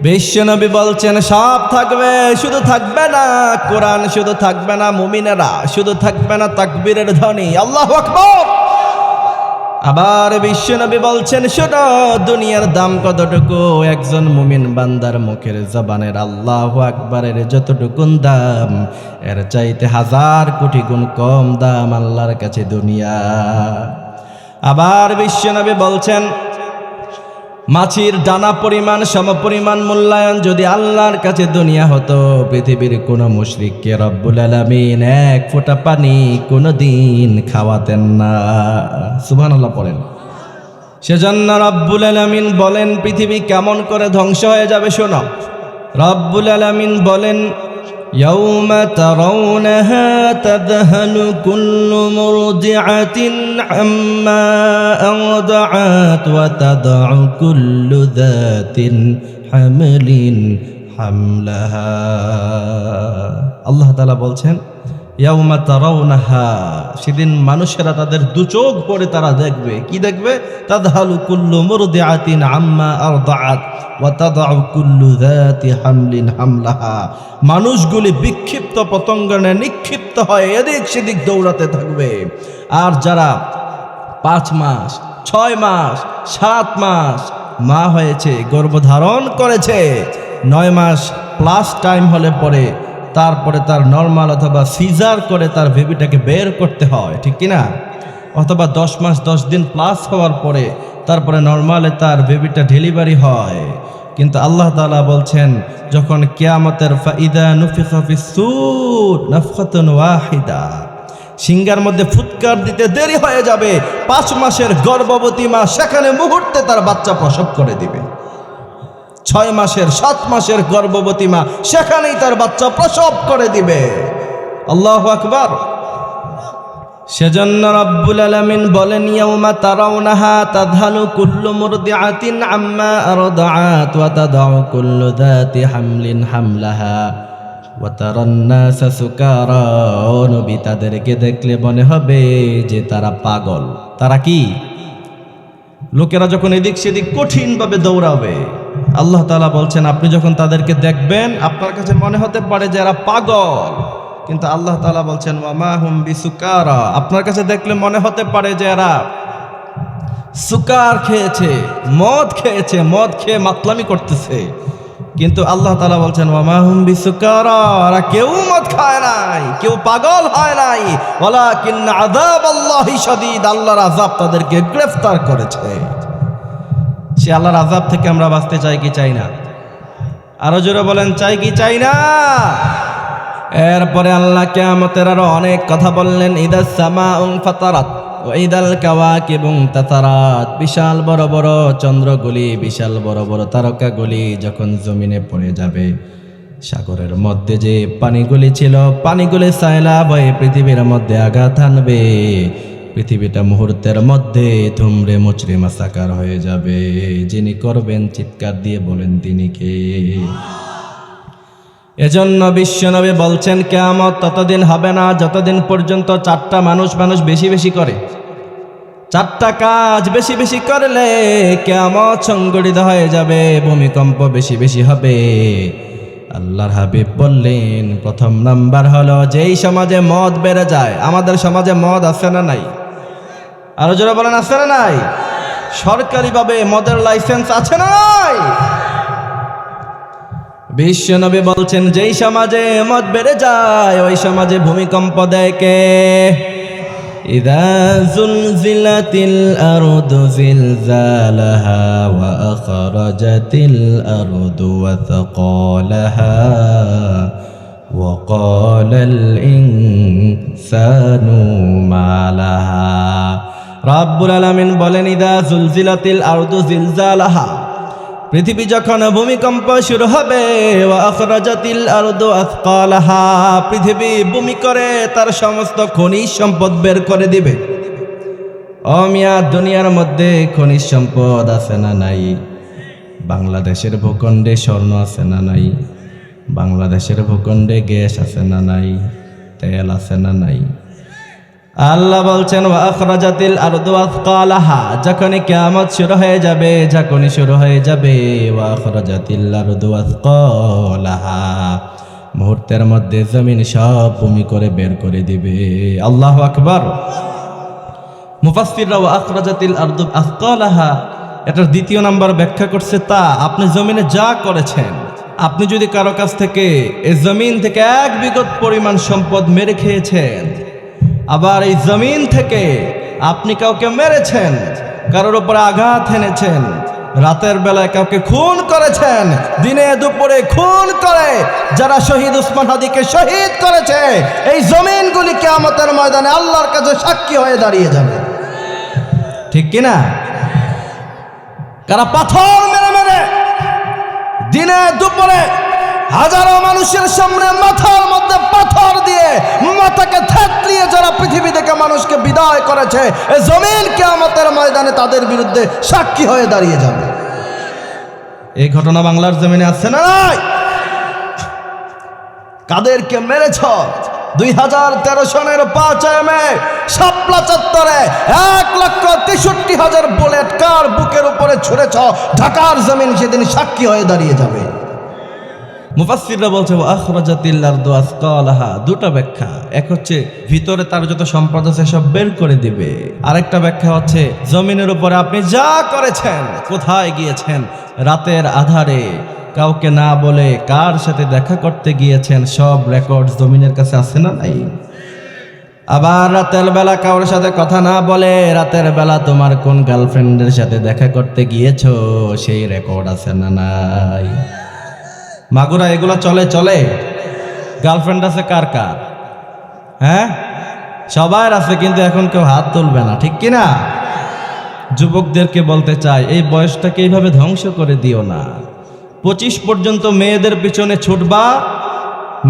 বিশ্বনবী বলছেন সব থাকবে, শুধু থাকবে না কোরআন, শুধু থাকবে না মুমিনেরা, শুধু থাকবে না তাকবীরের ধ্বনি, আল্লাহু আকবার। আবার বিশ্বনবী বলছেন শোনো, দুনিয়ার দাম কতটুকু? একজন মুমিন বান্দার মুখের জবানের আল্লাহু আকবারের যতটুকু দাম, এর চাইতে হাজার কোটি গুণ কম দাম আল্লাহর কাছে দুনিয়া। আবার বিশ্বনবী বলছেন মাছির ডানা পরিমাণ সমপরিমাণ মূল্যায়ন যদি আল্লাহর কাছে দুনিয়া হতো, পৃথিবীর কোন মুশরিককে রব্বুল আলামিন এক ফোঁটা পানি কোনদিন খাওয়াতেন না। সুবহানাল্লাহ পড়েন। সেজন্য রব্বুল আলামিন বলেন পৃথিবী কেমন করে ধ্বংস হয়ে যাবে শোনো। রব্বুল আলামিন বলেন ইয়াউমা তারাউনাহা তাযহালু কুল্লু মুরদিআতিন আম্মা আওদাআত ওয়া তাদউ কুল্লু যাতিন হামলিন হামলাহা। আল্লাহ তাআলা বলছেন ইয়াউমা তারাউনাহা, সেদিন মানুষেরা তাদের দু চোখ ভরে তারা দেখবে। কি দেখবে? তাযহালু কুল্লু মুরদিআতিন আম্মা আরদাআত ওয়া তাদউ কুল্লু যাতি হামলিন হামলাহা। মানুষগুলি বিক্ষিপ্ত পতঙ্গনে নিক্ষিপ্ত হয়ে এদিক সেদিক দৌড়াতে থাকবে। আর যারা 5 মাস 6 মাস 7 মাস মা হয়েছে, গর্ভধারণ করেছে, 9 মাস প্লাস টাইম হলে পরে তারপরে তার নর্মাল অথবা সিজার করে তার বেবিটাকে বের করতে হয়, ঠিক কিনা? অথবা 10 মাস 10 দিন প্লাস হওয়ার পরে তারপরে নর্মালে তার বেবিটা ডেলিভারি হয়। কিন্তু আল্লাহ তাআলা বলছেন যখন কিয়ামতের ফাইদা নুফিখা ফিস-সূর নাফখাতুন ওয়াহিদা, সিংহার মধ্যে ফুৎকার দিতে দেরি হয়ে যাবে, 5 মাসের গর্ভবতী মা সেখানে মুহূর্তে তার বাচ্চা প্রসব করে দিবে। 6 মাসের 7 মাসের গর্ভবতী মা সেখানেই তার বাচ্চা প্রসব করে দিবে। আল্লাহু আকবার। সেজন্য রব্বুল আলামিন বলেন ইয়াউমা তারাউনাহা তাযহালু কুল্লু মুরদিআতিন আম্মা আরদাআত ওয়া তাদউ কুল্লু যাতি হামলিন হামলাহা ওয়া তারান নাসা সুকারা। নবী তাদেরকে দেখলে মনে হবে যে তারা পাগল। তারা কি? লোকেরা যখন এদিক সেদিক কঠিনভাবে দৌড়াবে, আল্লাহ তাআলা বলছেন আপনি যখন তাদেরকে দেখবেন আপনার কাছে মনে হতে পারে যে এরা পাগল, কিন্তু আল্লাহ তাআলা বলছেন ওয়া মা হুম বিসুকারা, আপনার কাছে দেখলে মনে হতে পারে যে এরা সুকার খেয়েছে, মদ খেয়েছে, মদ খেয়ে মাতলামি করতেছে, কিন্তু আল্লাহ তাআলা বলছেন ওয়া মা হুম বিসুকারা, এরা কেউ মদ খায় নাই, কেউ পাগল হয় নাই, ওয়ালাকিন আযাবাল্লাহি শাদীদ, আল্লাহর আযাব তাদেরকে গ্রেফতার করেছে। সে আল্লাহর আযাব থেকে আমরা বাঁচতে চাই কি চাই না? আরো জোরে বলেন চাই কি চাই না? এরপরে আল্লাহ কিয়ামতের আরো অনেক কথা বললেন। ইদাস সামাউ ফাতারাত ওয়া ইদাল কাওয়াকিবু তাতারাত, বিশাল বড় বড় চন্দ্রগুলি, বিশাল বড় বড় তারকাগুলি যখন জমিনে পড়ে যাবে, সাগরের মধ্যে যে পানিগুলি ছিল, পানিগুলি সাইলাব হয়ে পৃথিবীর মধ্যে আঘাত আনবে, পৃথিবীটা মুহূর্তের মধ্যে ধুমড়ে মুচড়ে মাসাকার হয়ে যাবে। যিনি করবেন চিৎকার দিয়ে বলেন তিনি কে? এজন্য বিশ্বনবী বলছেন কিয়ামত ততদিন হবে না যতদিন পর্যন্ত চারটা মানুষ বেশি বেশি করে। চারটা কাজ বেশি বেশি করলে কিয়ামত সংঘটিত হয়ে যাবে, ভূমিকম্প বেশি বেশি হবে। আল্লাহর হাবিব বললেন প্রথম নাম্বার হলো যেই সমাজে মদ বেড়ে যায়। আমাদের সমাজে মদ আছে না নাই? আরো জোরে বলেন আছে না নাই? সরকারিভাবে মদের লাইসেন্স আছে না নাই? বিশ্বনবী বলছেন যেই সমাজে মদ বেড়ে যায় ওই সমাজে ভূমিকম্প দেয় কে? ইযা যুলজিলাতিল আরদু জিলজালাহা ওয়া আখরাজাতিল আরদু ওয়াসকালাহা ওয়া ক্বালাল ইনসানু মা লাহা। রাব্বুল আলামিন বলেন ইযা যুলজিলাতিল আরদু জিলজালাহা, পৃথিবী যখন ভূমিকম্প শুরু হবে, ওয়া আখরাজাতিল আরদু আসকালাহা, পৃথিবী ভূমি করে তার সমস্ত খনিজ সম্পদ বের করে দিবে। ও মিয়া, দুনিয়ার মধ্যে খনিজ সম্পদ আছে না নাই? বাংলাদেশের ভূখণ্ডে স্বর্ণ আছে না নাই? বাংলাদেশের ভূখণ্ডে গ্যাস আছে না নাই? তেল আছে না নাই? আল্লাহ বলছেন ওয়া আখরাজাতিল আরদু আসকালাহা, যখনই কিয়ামত শুরু হয়ে যাবে, যখনই শুরু হয়ে যাবে, ওয়া আখরাজাতিল আরদু আসকালাহা, মুহূর্তের মধ্যে জমিন সব ভূমি করে বের করে দিবে। আল্লাহু আকবার। মুফাসসিররা ওয়া আখরাজাতিল আরদু আসকালাহা এটার দ্বিতীয় নাম্বার ব্যাখ্যা করছে তা আপনি জমিনে যা করেছেন, আপনি যদি কারো কাছ থেকে এই জমিন থেকে 1 বিঘত পরিমাণ সম্পদ মেরে খেয়েছেন, আবার এই জমিন থেকে আপনি কাউকে মেরেছেন, কারোর উপরে আঘাত এনেছেন, রাতের বেলায় কাউকে খুন করেছেন, দিনে দুপুরে খুন করে যারা শহীদ উসমান হাদিকে শহীদ করেছে, এই জমিনগুলি কিয়ামতের ময়দানে আল্লাহর কাছে সাক্ষী হয়ে দাঁড়িয়ে যাবে। ঠিক কিনা? কারা পাথর মেরে মেরে দিনে দুপুরে হাজারো মানুষের সামনে মাথার মধ্যে পাথর দিয়ে মাথাকে থেতলিয়ে যারা পৃথিবী থেকে মানুষকে বিদায় করেছে, এই জমিন কিয়ামতের ময়দানে তাদের বিরুদ্ধে সাক্ষী হয়ে দাঁড়িয়ে যাবে। এই ঘটনা বাংলার জমিনে আছে না নাই? কাদেরকে মেরেছ? 2013 সনের 5 মে শাপলা চত্বরে 1,63,000 বুলেট কার বুকের উপরে ছুঁড়েছ, ঢাকার জমিন সেদিন সাক্ষী হয়ে দাঁড়িয়ে যাবে। মুফাসসিররা বলছে ওয়া আখরাজাতিল আরদু আসকালাহা, দুটো ব্যাখ্যা। এক হচ্ছে ভিতরে তার যত সম্পদ আছে সব বের করে দিবে। আরেকটা ব্যাখ্যা হচ্ছে জমিনের উপরে আপনি যা করেছেন, কোথায় গিয়েছেন, রাতের আধারে কাউকে না বলে কার সাথে দেখা করতে গিয়েছেন, সব রেকর্ড জমিনের কাছে আছে না নাই? আবার রাতের বেলা কারোর সাথে কথা না বলে রাতের বেলা তোমার কোন গার্লফ্রেন্ডের সাথে দেখা করতে গিয়েছো, সেই রেকর্ড আছে না নাই? মাগুরা এগুলো চলে চলে? গার্লফ্রেন্ড আছে কার কার? হ্যাঁ, সবার আছে, কিন্তু এখন কেউ হাত তুলবে না। ঠিক কিনা? যুবকদেরকে বলতে চাই, এই বয়সটাকে এইভাবে ধ্বংস করে দিও না। 25 পর্যন্ত মেয়েদের পিছনে ছুটবা,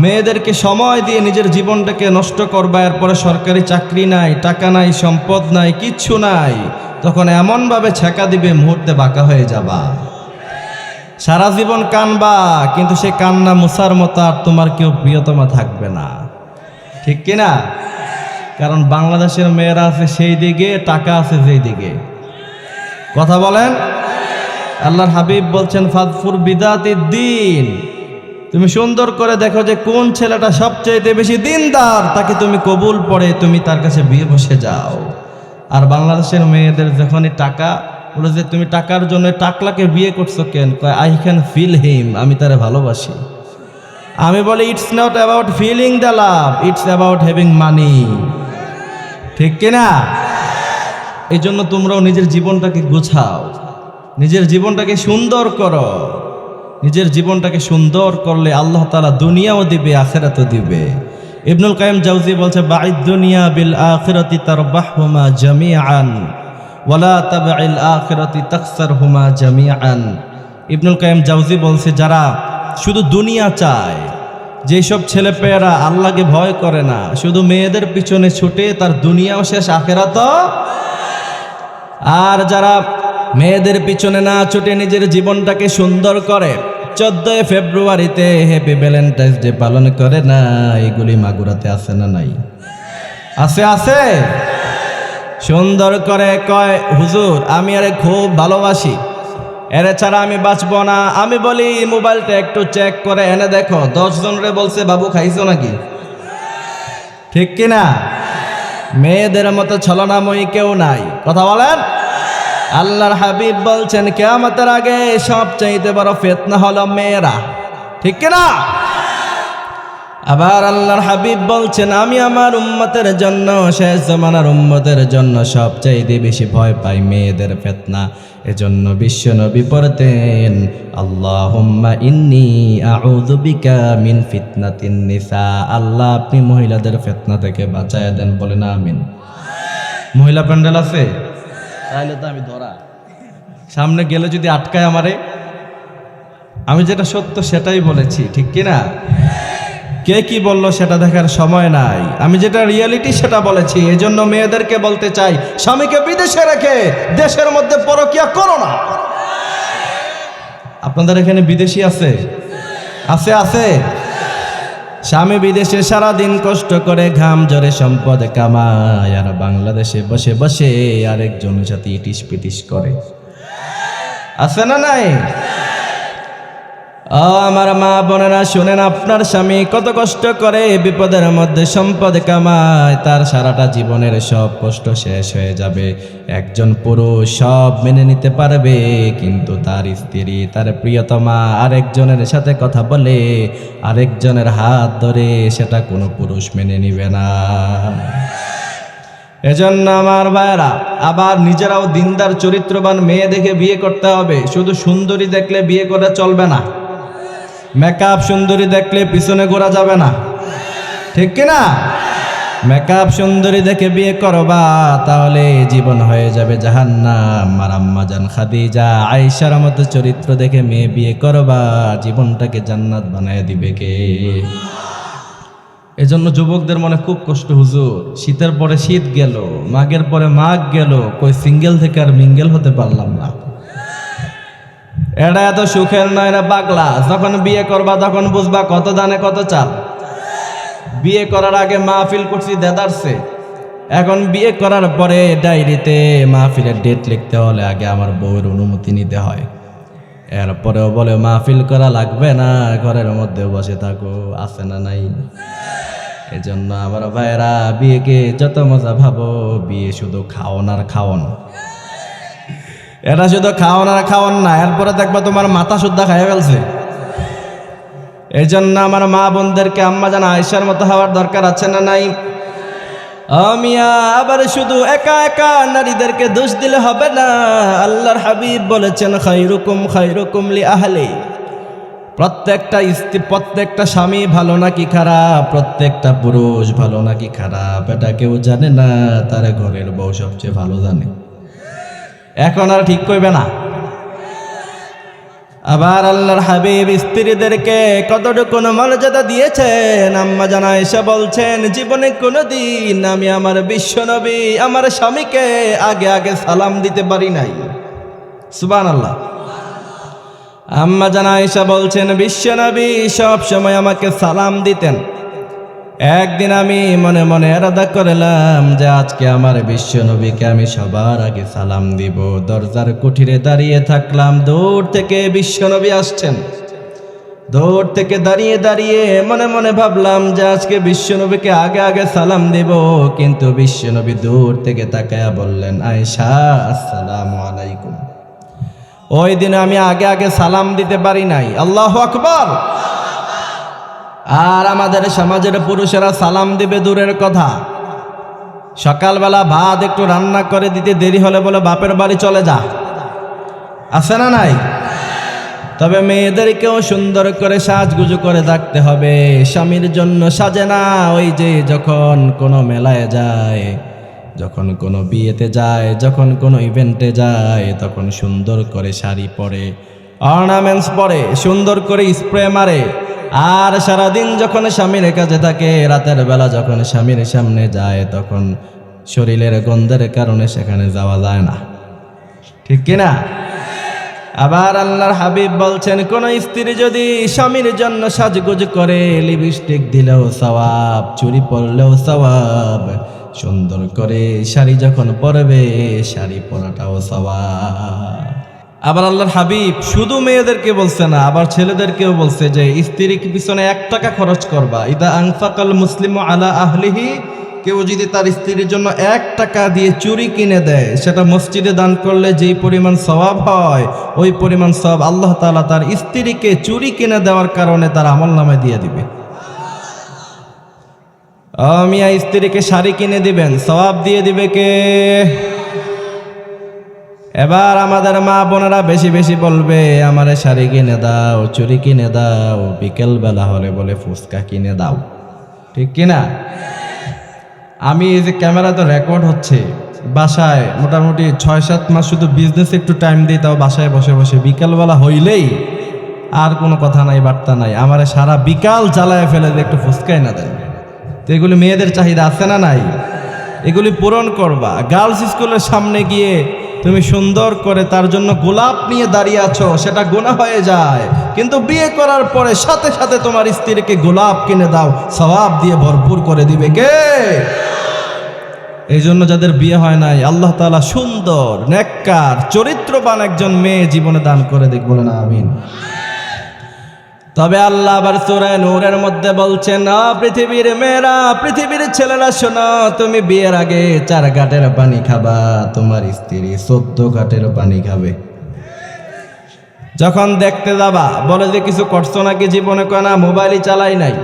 মেয়েদেরকে সময় দিয়ে নিজের জীবনটাকে নষ্ট করবা, এরপরে সরকারি চাকরি নাই, টাকা নাই, সম্পদ নাই, কিচ্ছু নাই, তখন এমনভাবে ছেঁকা দিবে মুহূর্তে বাঁকা হয়ে যাবা। সারা জীবন কানবা, কিন্তু সে কান্না মুসার মতো আর তোমার কেউ প্রিয়তমা থাকবে না। ঠিক কিনা? কারণ বাংলাদেশের মেয়েরা আছে সেই দিকে, টাকা আছে যেই দিকে। কথা বলেন। আল্লাহর হাবিব বলছেন ফাযফুর বিদাতিদ্দিন, তুমি সুন্দর করে দেখো যে কোন ছেলেটা সবচেয়ে বেশি দিনদার, তাকে তুমি কবুল পড়ে তুমি তার কাছে বিয়ে বসে যাও। আর বাংলাদেশের মেয়েদের যখনই টাকা বলে যে তুমি টাকার জন্য টাকলাকে বিয়ে করছো কেন, কয় আই ক্যান ফিল হিম, আমি তারে ভালোবাসি। আমি বলি it's not about filling the love, it's about having মানি। ঠিক কিনা? এই জন্য তোমরাও নিজের জীবনটাকে গুছাও, নিজের জীবনটাকে সুন্দর করো। নিজের জীবনটাকে সুন্দর করলে আল্লাহ তাআলা দুনিয়াও দিবে, আখিরাতও দিবে। ইবনুল কাইয়িম জাওজি বলছে বাঈদ দুনিয়া বিল আখিরাতি তারবাহুমা জামিআন ওয়ালা তাবঈল আখিরাতি তাখসারহুমা জামিআন। ইবনুল কাইয়িম জাওজি বলছে যারা শুধু দুনিয়া চায়, যেসব ছেলেপেয়েরা আল্লাহকে ভয় করে না, শুধু মেয়েদের পিছনে ছুটে, তার দুনিয়াও শেষ আখেরাতও। আর যারা মেয়েদের পিছনে না ছুটে নিজের জীবনটাকে সুন্দর করে, 14 ফেব্রুয়ারিতে হ্যাপি ভ্যালেন্টাইন্স ডে পালন করে না, এগুলি মাগুরাতে আছে না নাই? আছে, আছে। সুন্দর করে কয়, হুজুর আমি আরে খুব ভালোবাসি, এরে ছাড়া আমি বাঁচবো না। আমি বলি মোবাইলটা একটু চেক করে এনে দেখো, 10 জনরে বলছে বাবু খাইছো নাকি? ঠিক কিনা? মেয়েদের মতো ছলনাময়ী কেউ নাই, কথা বলেন। আল্লাহর হাবিব বলছেন কিয়ামতের আগে সবচাইতে বড় ফিতনা হলো মেয়েরা, ঠিক কিনা? আবার আল্লাহর হাবিব বলছেন আমি আমার উম্মতের জন্য, শেষ জামানার উম্মতের জন্য সবচাইতে বেশি ভয় পাই মেয়েদের ফিতনা। এজন্য বিশ্বনবী পড়তেন আল্লাহুম্মা ইন্নী আউযু বিকা মিন ফিতনাতিন নিসা। আল্লাহ আপনি মহিলাদের ফিতনা থেকে বাঁচায় দেন, বলেন আমিন। মহিলা প্যান্ডেল আছে? তাহলে তো আমি ধরা, সামনে গেলে যদি আটকায় আমারে, আমি যেটা সত্য সেটাই বলেছি, ঠিক কিনা? কে কি বলল সেটা দেখার সময় নাই, আমি যেটা রিয়েলিটি সেটা বলেছি। এজন্য মেয়েদেরকে বলতে চাই, স্বামীকে বিদেশে রেখে দেশের মধ্যে পরকিয়া করো না। আপনাদের এখানে বিদেশি আছে? আছে, আছে। স্বামী বিদেশে সারাদিন কষ্ট করে ঘাম ঝরে সম্পদ কামায়, আর বাংলাদেশে বসে বসে আরেকজনের সাথে ইটিস পিটিস করে। আছে না নাই? আমার মা বোনেরা শুনেন, আপনার স্বামী কত কষ্ট করে বিপদের মধ্যে সম্পদ কামায়, তার সারাটা জীবনের সব কষ্ট শেষ হয়ে যাবে। একজন পুরুষ সব মেনে নিতে পারবে, কিন্তু তার স্ত্রী, তার প্রিয়তমা আরেকজনের সাথে কথা বলে, আরেকজনের হাত ধরে, সেটা কোনো পুরুষ মেনে নিবে না। এজন্য আমার ভাইয়েরা, আবার নিজেরাও দিনদার চরিত্রবান মেয়ে দেখে বিয়ে করতে হবে। শুধু সুন্দরী দেখলে বিয়ে করে চলবে না, মেকআপ সুন্দরী দেখলে পিছনে ঘোরা যাবে না, ঠিক কিনা? মেকআপ সুন্দরী দেখে বিয়ে করবা, তাহলে জীবন হয়ে যাবে জাহান্নাম। আর আম্মা জান খাদিজা আয়েশার মতো চরিত্র দেখে মেয়ে বিয়ে করবা, জীবনটাকে জান্নাত বানায় দিবে কে? এজন্য যুবকদের মনে খুব কষ্ট, হুজুর শীতের পরে শীত গেল, মাঘের পরে মাঘ গেল, কই সিঙ্গেল থেকে আর মিঙ্গেল হতে পারলাম না। এটা এত সুখের নয় রে পাগলা, যখন বিয়ে করবা তখন বুঝবা কত দানে কত চাল। বিয়ে করার আগে মাহফিল করছি দেদারছে, এখন বিয়ে করার পরে ডায়েরিতে মাহফিলের ডেট লিখতে হলে আগে আমার বউয়ের অনুমতি নিতে হয়। এরপরেও বলে মাহফিল করা লাগবে না, ঘরের মধ্যে বসে থাকো, আছে না নাই? এজন্য আমার ভাইয়েরা, বিয়েকে যত মজা ভাবো, বিয়ে শুধু খাওন আর খাওন। এটা শুধু খাওন আর খাওন না, এরপরে দেখবা তোমার মাথা শুদ্ধা খাইয়ে ফেলছে। এই জন্য আমার মা বোনদেরকে আম্মা জান আয়েশার মতো হওয়ার দরকার আছে না নাই? আমিয়া আবার শুধু একা একা নারীদেরকে দোষ দিলে হবে না। আল্লাহর হাবিব বলেছেন খায়রুকুম লি আহলি। প্রত্যেকটা স্ত্রী, প্রত্যেকটা স্বামী ভালো নাকি খারাপ, প্রত্যেকটা পুরুষ ভালো নাকি খারাপ, এটা কেউ জানে না, তার ঘরের বউ সবচেয়ে ভালো জানে। এখন আর ঠিক কইবে না। আবার আল্লাহর হাবিব স্ত্রীদেরকে কতটুকু মর্যাদা দিয়েছেন। আম্মা জান আয়েশা বলছেন, জীবনে কোনোদিন আমি আমার বিশ্বনবী আমার স্বামীকে আগে আগে সালাম দিতে পারি নাই। সুবহানাল্লাহ। আম্মা জান আয়েশা বলছেন, বিশ্বনবী সব সময় আমাকে সালাম দিতেন। একদিন আমি মনে মনে এরাদা করলাম যে আজকে আমার বিশ্বনবীকে আমি সবার আগে সালাম দিব। দরজার কুঠিরে দাঁড়িয়ে থাকলাম, দূর থেকে বিশ্বনবী আসছেন। দূর থেকে দাঁড়িয়ে দাঁড়িয়ে মনে মনে ভাবলাম যে আজকে বিশ্বনবীকে আগে আগে সালাম দিব, কিন্তু বিশ্বনবী দূর থেকে তাকায়া বললেন, আয়েশা আসসালামু আলাইকুম। ওই দিন আমি আগে আগে সালাম দিতে পারি নাই। আল্লাহু আকবার। আর আমাদের সমাজের পুরুষেরা সালাম দিবে দূরের কথা, সকালবেলা ভাত একটু রান্না করে দিতে দেরি হলে বলে বাপের বাড়ি চলে যা, আছে না নাই? তবে মেয়েদেরকেও সুন্দর করে সাজগুজু করে থাকতে হবে। স্বামীর জন্য সাজে না, ওই যে যখন কোনো মেলায় যায়, যখন কোনো বিয়েতে যায়, যখন কোনো ইভেন্টে যায়, তখন সুন্দর করে শাড়ি পরে, অর্নামেন্টস পরে, সুন্দর করে স্প্রে মারে, আর সারাদিন যখন স্বামীর কাছে থাকে, রাতের বেলা যখন স্বামীর সামনে যায়, তখন শরীরের গন্ধের কারণে সেখানে যাওয়া যায় না, ঠিক কিনা? আবার আল্লাহর হাবিব বলছেন, কোন স্ত্রী যদি স্বামীর জন্য সাজগোজ করে, লিপস্টিক দিলেও সওয়াব, চুড়ি পরলেও সওয়াব, সুন্দর করে শাড়ি যখন পরবে, শাড়ি পরাটাও সওয়াব। আবার আল্লাহর হাবিব শুধু মেয়েদেরকে বলছে না, আবার ছেলেদেরকেও বলছে যে স্ত্রীর পিছনে 1 টাকা খরচ করবা। ইদা আনফাকাল মুসলিমু আলা আহলিহি, কেউ যদি তার স্ত্রীর জন্য 1 টাকা দিয়ে চুড়ি কিনে দেয়, সেটা মসজিদে দান করলে যেই পরিমাণ সওয়াব হয়, ওই পরিমাণ সওয়াব আল্লাহ তাআলা তার স্ত্রীকে চুড়ি কিনে দেওয়ার কারণে তার আমলনামায় দিয়ে দিবে। মিয়া স্ত্রীকে শাড়ি কিনে দিবেন, সওয়াব দিয়ে দিবে কে? এবার আমাদের মা বোনেরা বেশি বেশি বলবে, আমারে শাড়ি কিনে দাও, চুড়ি কিনে দাও, বিকেল বেলা হলে বলে ফুচকা কিনে দাও, ঠিক কিনা? আমি এই যে ক্যামেরা তো রেকর্ড হচ্ছে, বাসায় মোটামুটি 6-7 মাস শুধু বিজনেসে একটু টাইম দিই, তাও বাসায় বসে বসে বিকালবেলা হইলেই আর কোনো কথা নাই, বার্তা নাই, আমারে সারা বিকাল জ্বালায় ফেলে যে একটু ফুচকাই না দেন। তো এগুলি মেয়েদের চাহিদা আছে না নাই? এগুলি পূরণ করবা। গার্লস স্কুলের সামনে গিয়ে তুমি সুন্দর করে তার জন্য গোলাপ নিয়ে দাঁড়িয়ে আছো, সেটা গুনাহ হয়ে যায়, কিন্তু বিয়ে করার পরে সাথে সাথে তোমার স্ত্রীকে গোলাপ কিনে দাও, সওয়াব দিয়ে ভরপুর করে দিবে কে? এই জন্য যাদের বিয়ে হয় নাই, আল্লাহ তাআলা সুন্দর নেককার চরিত্রবান একজন মেয়ে জীবনে দান করে দিক, বলে না আমিন। তবে আল্লাহ আবার সূরা নূরের মধ্যে বলছেন, পৃথিবীর মেয়েরা, পৃথিবীর ছেলেরা শোনো, তুমি বিয়ের আগে 4 ঘাটের পানি খাবা, তোমার স্ত্রী 14 ঘাটের পানি খাবে। যখন দেখতে যাবা বলে যে কিছু করছো নাকি জীবনে, কয় না মোবাইলই চালাই নাই।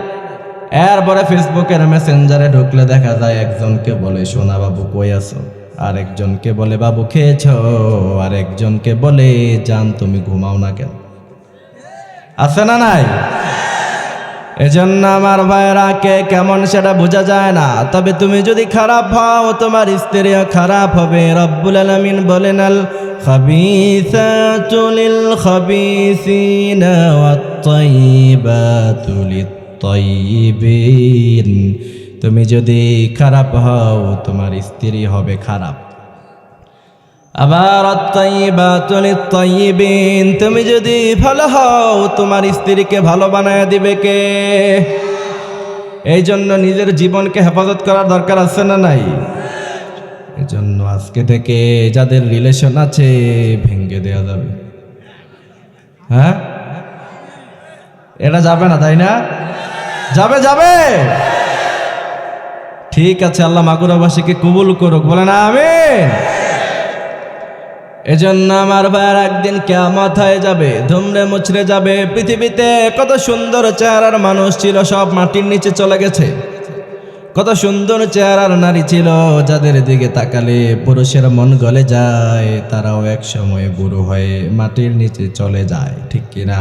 এরপরে ফেসবুকের মেসেঞ্জারে ঢুকলে দেখা যায় একজনকে বলে সোনা বাবু কই আছো, আর একজনকে বলে বাবু খেয়েছো, আর একজনকে বলে জান তুমি ঘুমাও না কেন, আছে না নাই? এজন্য আমার ভাইরা, কে কেমন সেটা বোঝা যায় না, তবে তুমি যদি খারাপ হও, তোমার স্ত্রীও খারাপ হবে। রব্বুল আলামিন বলেন, আল খাবিসাতু লিল খাবিসিনা ওয়াত তাইয়িবাতু লিত তাইয়িবিন। তুমি যদি খারাপ হও, তোমার স্ত্রী হবে খারাপ। আবার আত-তাইয়িবাতু লিত-তাইয়িবিন, তুমি যদি ভালো হও, তোমার স্ত্রীকে ভালো বানায় দিবে কে? এই জন্য নিজের জীবনকে হেফাজত করার দরকার আছে না নাই? এই জন্য আজকে থেকে যাদের রিলেশন আছে ভেঙে দেয়া যাবে। হ্যাঁ, এটা যাবে না, তাই না? যাবে যাবে, ঠিক আছে। আল্লাহ মাগুরাবাসীকে কবুল করুক, বলেন আমিন। এজন্য আমার ভাইয়ের, একদিন কিয়ামত হয়ে যাবে, ধুমড়ে মুচড়ে যাবে। পৃথিবীতে কত সুন্দর চেহারার মানুষ ছিল, সব মাটির নিচে চলে গেছে। কত সুন্দর চেহারার নারী ছিল, যাদের দিকে তাকালে পুরুষের মন গলে যায়, তারাও এক সময় বুড়ো হয়ে মাটির নিচে চলে যায়, ঠিক কিনা?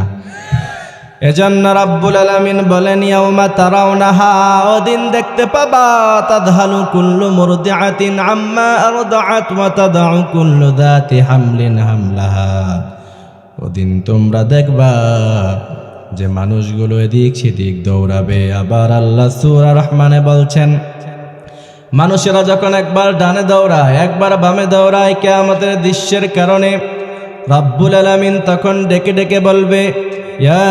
এজন্য রাব্বুল আলামিন বলেন, ইয়াউমা তারাউনাহা, ওদিন দেখতে পাবা, তাদহালু কুল্লু মুরদিআতিন আম্মা আরদাআত ওয়া তাদউ কুল্লু যাতি হামলিন হামলাহা। ওদিন তোমরা দেখবা যে মানুষগুলো এদিক সেদিক দৌড়াবে। আবার আল্লাহ সূরা রহমানে বলছেন, মানুষেরা যখন একবার ডানে দৌড়ায়, একবার বামে দৌড়ায়, কিয়ামতের দৃশ্যের কারণে রাব্বুল আলামিন তখন ডেকে ডেকে বলবে, ইয়া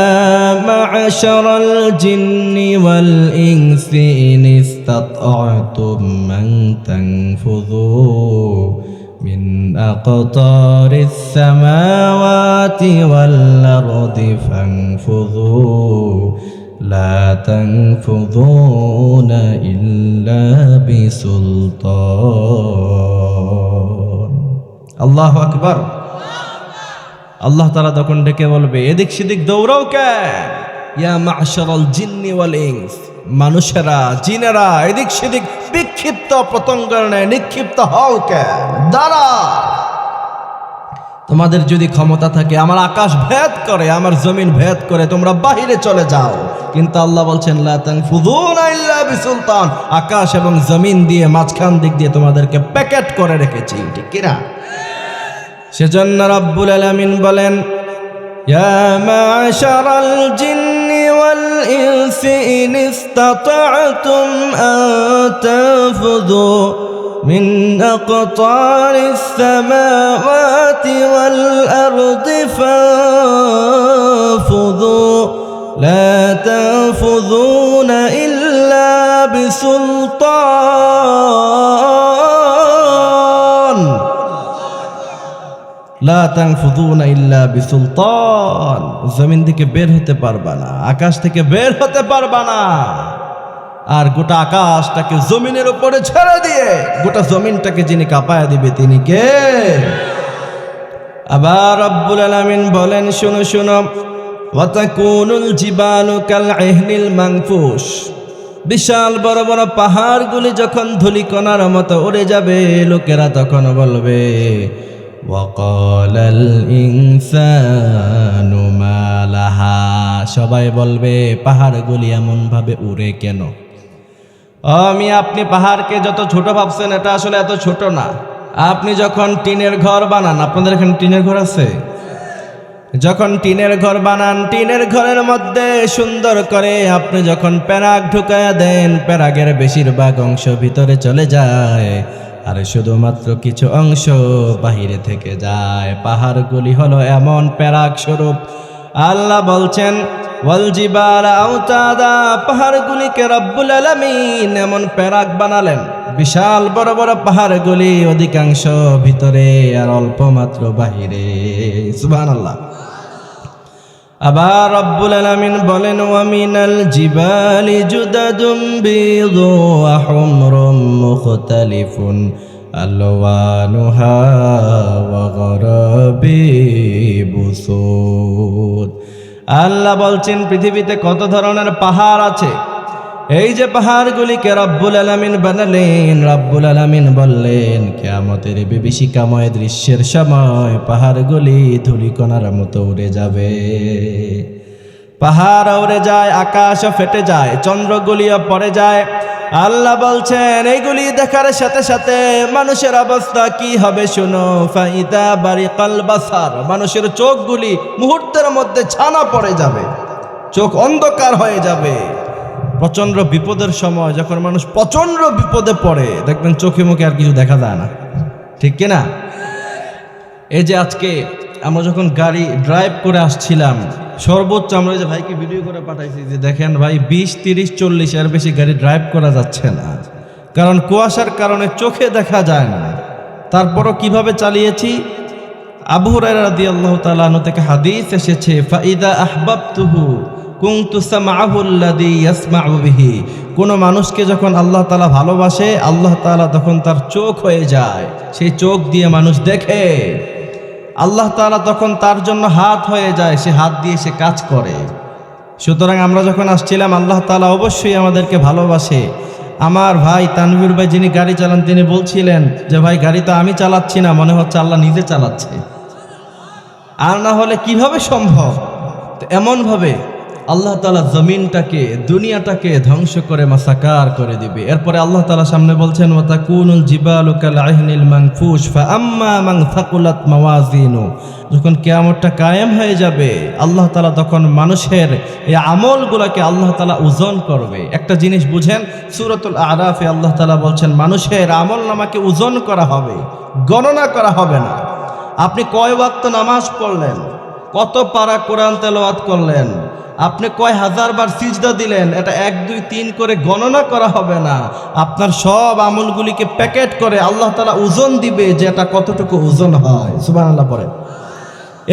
মা'শারাল জিন্নি ওয়াল ইনসি ইন ইসতাতআতুম মান তানফুযু মিন আকতারিস সামাওয়াতি ওয়াল আরদি ফানফুযু লা তানফুযুনা ইল্লা বিসুলতান। আল্লাহু আকবার। আল্লাহ তাআলা তখন ডেকে বলবে, এদিক সেদিক দৌড়াও কেন? ইয়া মা'শারাল জিন্নি ওয়াল ইনস, মানুষেরা, জিনেরা এদিক সেদিক বিক্ষিপ্ত পতঙ্গের ন্যায় নিক্ষিপ্ত হও কেন? দাঁড়া, তোমাদের যদি ক্ষমতা থাকে আমার আকাশ ভেদ করে, আমার জমিন ভেদ করে তোমরা বাহিরে চলে যাও। কিন্তু আল্লাহ বলছেন, লা তানফুযুনা ইল্লা বিসুলতান, আকাশ এবং জমিন দিয়ে মাঝখান দিক দিয়ে তোমাদেরকে প্যাকেট করে রেখেছি, ঠিক কিনা? সেজন্য রাব্বুল আলামিন বলেন, يا معشر الجن والإنس إن استطعتم أن تنفذوا من أقطار السماوات والأرض فانفذوا لا تنفذون إلا بسلطان লা তানফুযুনা ইল্লা বিসুলতান। জমিন থেকে বের হতে পারবা না, আকাশ থেকে বের হতে পারবা না। আর গোটা আকাশটাকে জমিনের উপরে ছেড়ে দিয়ে গোটা জমিনটাকে যিনি কাঁপায়া দিবে তিনি কে? আবার রব্বুল আলামিন বলেন, শুনো শুনো, ওয়া তাকুনুল জিবালু কাল ইহনিল মানফুশ। বিশাল বড় বড় পাহাড়গুলি যখন ধূলিকণার মতো উড়ে যাবে, লোকেরা তখন বলবে ওয়াকালাল ইনসানু মা লাহা। সবাই বলবে পাহাড়গুলি এমন ভাবে উড়ে কেন? আমি আপনি পাহাড়কে যত ছোট ভাবছেন এটা আসলে এত ছোট না। আপনি যখন টিনের ঘর বানান, আপনাদের এখানে টিনের ঘর আছে? যখন টিনের ঘর বানান, টিনের ঘরের মধ্যে সুন্দর করে আপনি যখন প্যারাগ ঢুকায়া দেন, প্যারাগের বেশিরভাগ অংশ ভিতরে চলে যায় আর শুধুমাত্র কিছু অংশ বাহিরে থেকে যায়। পাহাড়গুলি হলো এমন প্যারাগ স্বরূপ। আল্লাহ বলছেন ওয়াল জিবালা আওতাদা, পাহাড়গুলিকে রব্বুল আলামিন এমন প্যারাগ বানালেন, বিশাল বড় বড় পাহাড়গুলি অধিকাংশ ভিতরে আর অল্প মাত্র বাহিরে। সুবহানাল্লাহ। আবার রব্বুল আলামিন বলেন ওয়া মিনাল জিবালি জুদাদুম বিদু ওয়া হুমরুম মুখতালিফুন আলওয়ানুহা ওয়া গরাবিবু সুদ। আল্লাহ বলছেন পৃথিবীতে কত ধরনের পাহাড় আছে। এই যে পাহাড়গুলিকে রব্বুল আলামিন বানালেন, রব্বুল আলামিন বললেন কিয়ামতের বিভীষিকাময় দৃশ্যের সময় পাহাড়গুলি ধূলিকণার মতো উড়ে যাবে। পাহাড় উড়ে যায়, আকাশও ফেটে যায়, চন্দ্রগুলিও পড়ে যায়। আল্লাহ বলছেন এইগুলি দেখার সাথে সাথে মানুষের অবস্থা কি হবে শুনো। ফাইদা বারিকাল বাসার, মানুষের চোখগুলি মুহূর্তের মধ্যে ছানা পড়ে যাবে, চোখ অন্ধকার হয়ে যাবে। প্রচন্ড বিপদের সময় যখন মানুষ প্রচন্ড বিপদে পড়ে, দেখবেন চোখে মুখে আর কিছু দেখা যায় না, ঠিক কিনা? এই যে আজকে আমরা যখন গাড়ি ড্রাইভ করে আসছিলাম, সর্বোচ্চ আমরা যে ভাইকে ভিডিও করে পাঠাইছি যে দেখেন ভাই 20, 30, 40 এর বেশি গাড়ি ড্রাইভ করা যাচ্ছে না, কারণ কুয়াশার কারণে চোখে দেখা যায় না। তারপরও কিভাবে চালিয়েছি। আবু হুরায়রা রাদিয়াল্লাহু তাআলা আনহু থেকে হাদিস এসেছে ফাইদা আহবাবতুহু কুনতু সামাআহু আল্লাযী ইয়াসমাউ বিহি। কোন মানুষকে যখন আল্লাহ তাআলা ভালোবাসে, আল্লাহ তাআলা তখন তার চোখ হয়ে যায়, সেই চোখ দিয়ে মানুষ দেখে। আল্লাহ তাআলা তখন তার জন্য হাত হয়ে যায়, সে হাত দিয়ে সে কাজ করে। সুতরাং আমরা যখন আসছিলাম, আল্লাহ তাআলা অবশ্যই আমাদেরকে ভালোবাসে। আমার ভাই তানভীর ভাই যিনি গাড়ি চালান, তিনি বলছিলেন যে ভাই গাড়ি তো আমি চালাচ্ছি না, মনে হচ্ছে আল্লাহ নিজে চালাচ্ছে। আর না হলে কিভাবে সম্ভব? এমনভাবে আল্লাহ তাআলা জমিনটাকে, দুনিয়াটাকে ধ্বংস করে মাসাকার করে দিবে। এরপরে আল্লাহ তাআলা সামনে বলছেন ওয়া তাকুনুল জিবালু কাল ইহনিল মানফুশ ফাআম্মা মান থাকুলাত মাওয়াজিনু। যখন কিয়ামতটা কায়েম হয়ে যাবে, আল্লাহ তাআলা তখন মানুষের এই আমলগুলোকে আল্লাহ তাআলা ওজন করবে। একটা জিনিস বুঝেন, সূরাতুল আরাফে আল্লাহ তাআলা বলছেন মানুষের আমলনামাকে ওজন করা হবে, গণনা করা হবে না। আপনি কয় ওয়াক্ত নামাজ পড়লেন, কত পারা কোরআন তেলাওয়াত করলেন, আপনি কয় হাজার বার সিজদা দিলেন, এটা 1, 2, 3 করে গণনা করা হবে না। আপনার সব আমলগুলিকে প্যাকেট করে আল্লাহ তাআলা ওজন দিবে যে এটা কতটুকু ওজন হয়। সুবহানাল্লাহ পড়ে।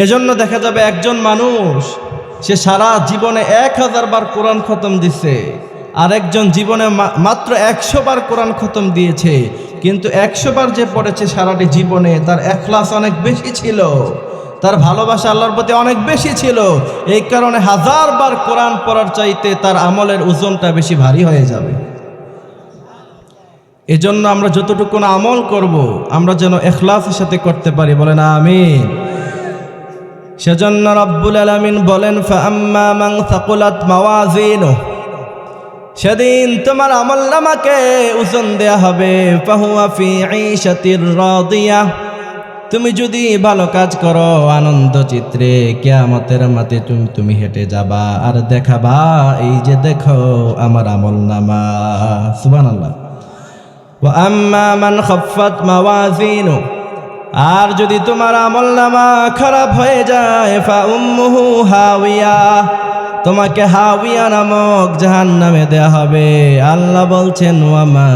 এজন্য দেখা যাবে একজন মানুষ সে সারা জীবনে 1000 বার কোরআন খতম দিছে, আরেকজন জীবনে মাত্র 100 বার কোরআন খতম দিয়েছে, কিন্তু 100 বার যে পড়েছে সারাটি জীবনে, তার ইখলাস অনেক বেশি ছিল, তার ভালোবাসা আল্লাহর প্রতি অনেক বেশি ছিল। এই কারণে 1000 বার কোরআন পড়ার চাইতে তার আমলের ওজনটা বেশি ভারী হয়ে যাবে। এজন্য আমরা যতটুকু আমল করব, আমরা যেন ইখলাসের সাথে করতে পারি, বলেন আমিন। সেজন্য রব্বুল আলামিন বলেন ফাআম্মা মান থাকুলাত মাওয়াজিনুহু, সেদিন তোমার আমলনামাকে ওজন দেয়া হবে। ফাহুয়া ফি ঈশাতির রাদিয়াহ, তুমি যদি ভালো কাজ করো আনন্দ চিত্রে কিয়ামতের মাঠে তুমি হেঁটে যাবা আর দেখাবা এই যে দেখো আমার আমলনামা। সুবহানাল্লাহ। ওয়া আম্মা মান খাফফাত মাওয়াজিনু, আর যদি তোমার আমলনামা খারাপ হয়ে যায় ফা উম্মুহু হাওিয়া, তোমাকে হাওিয়া নামক জাহান্নামে দেয়া হবে। আল্লাহ বলছেন ওয়া মা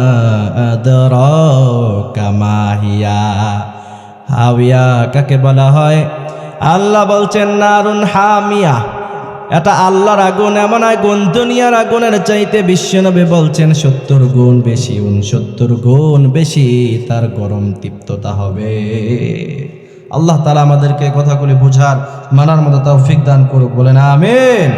আদরাকা মা হিয়া, হাওিয়া কাকে বলা হয়? আল্লাহ বলছেন নারুন হামিয়া, এটা আল্লাহর আগুন, এমন আগুন দুনিয়ার আগুনের চাইতে বিশ্বনবী বলছেন 70 গুণ বেশি, 69 গুণ বেশি তার গরম তৃপ্ততা হবে। আল্লাহ তাআলা আমাদেরকে কথাগুলি বোঝার মানার মতো তৌফিক দান করুক, বলেন আমিন।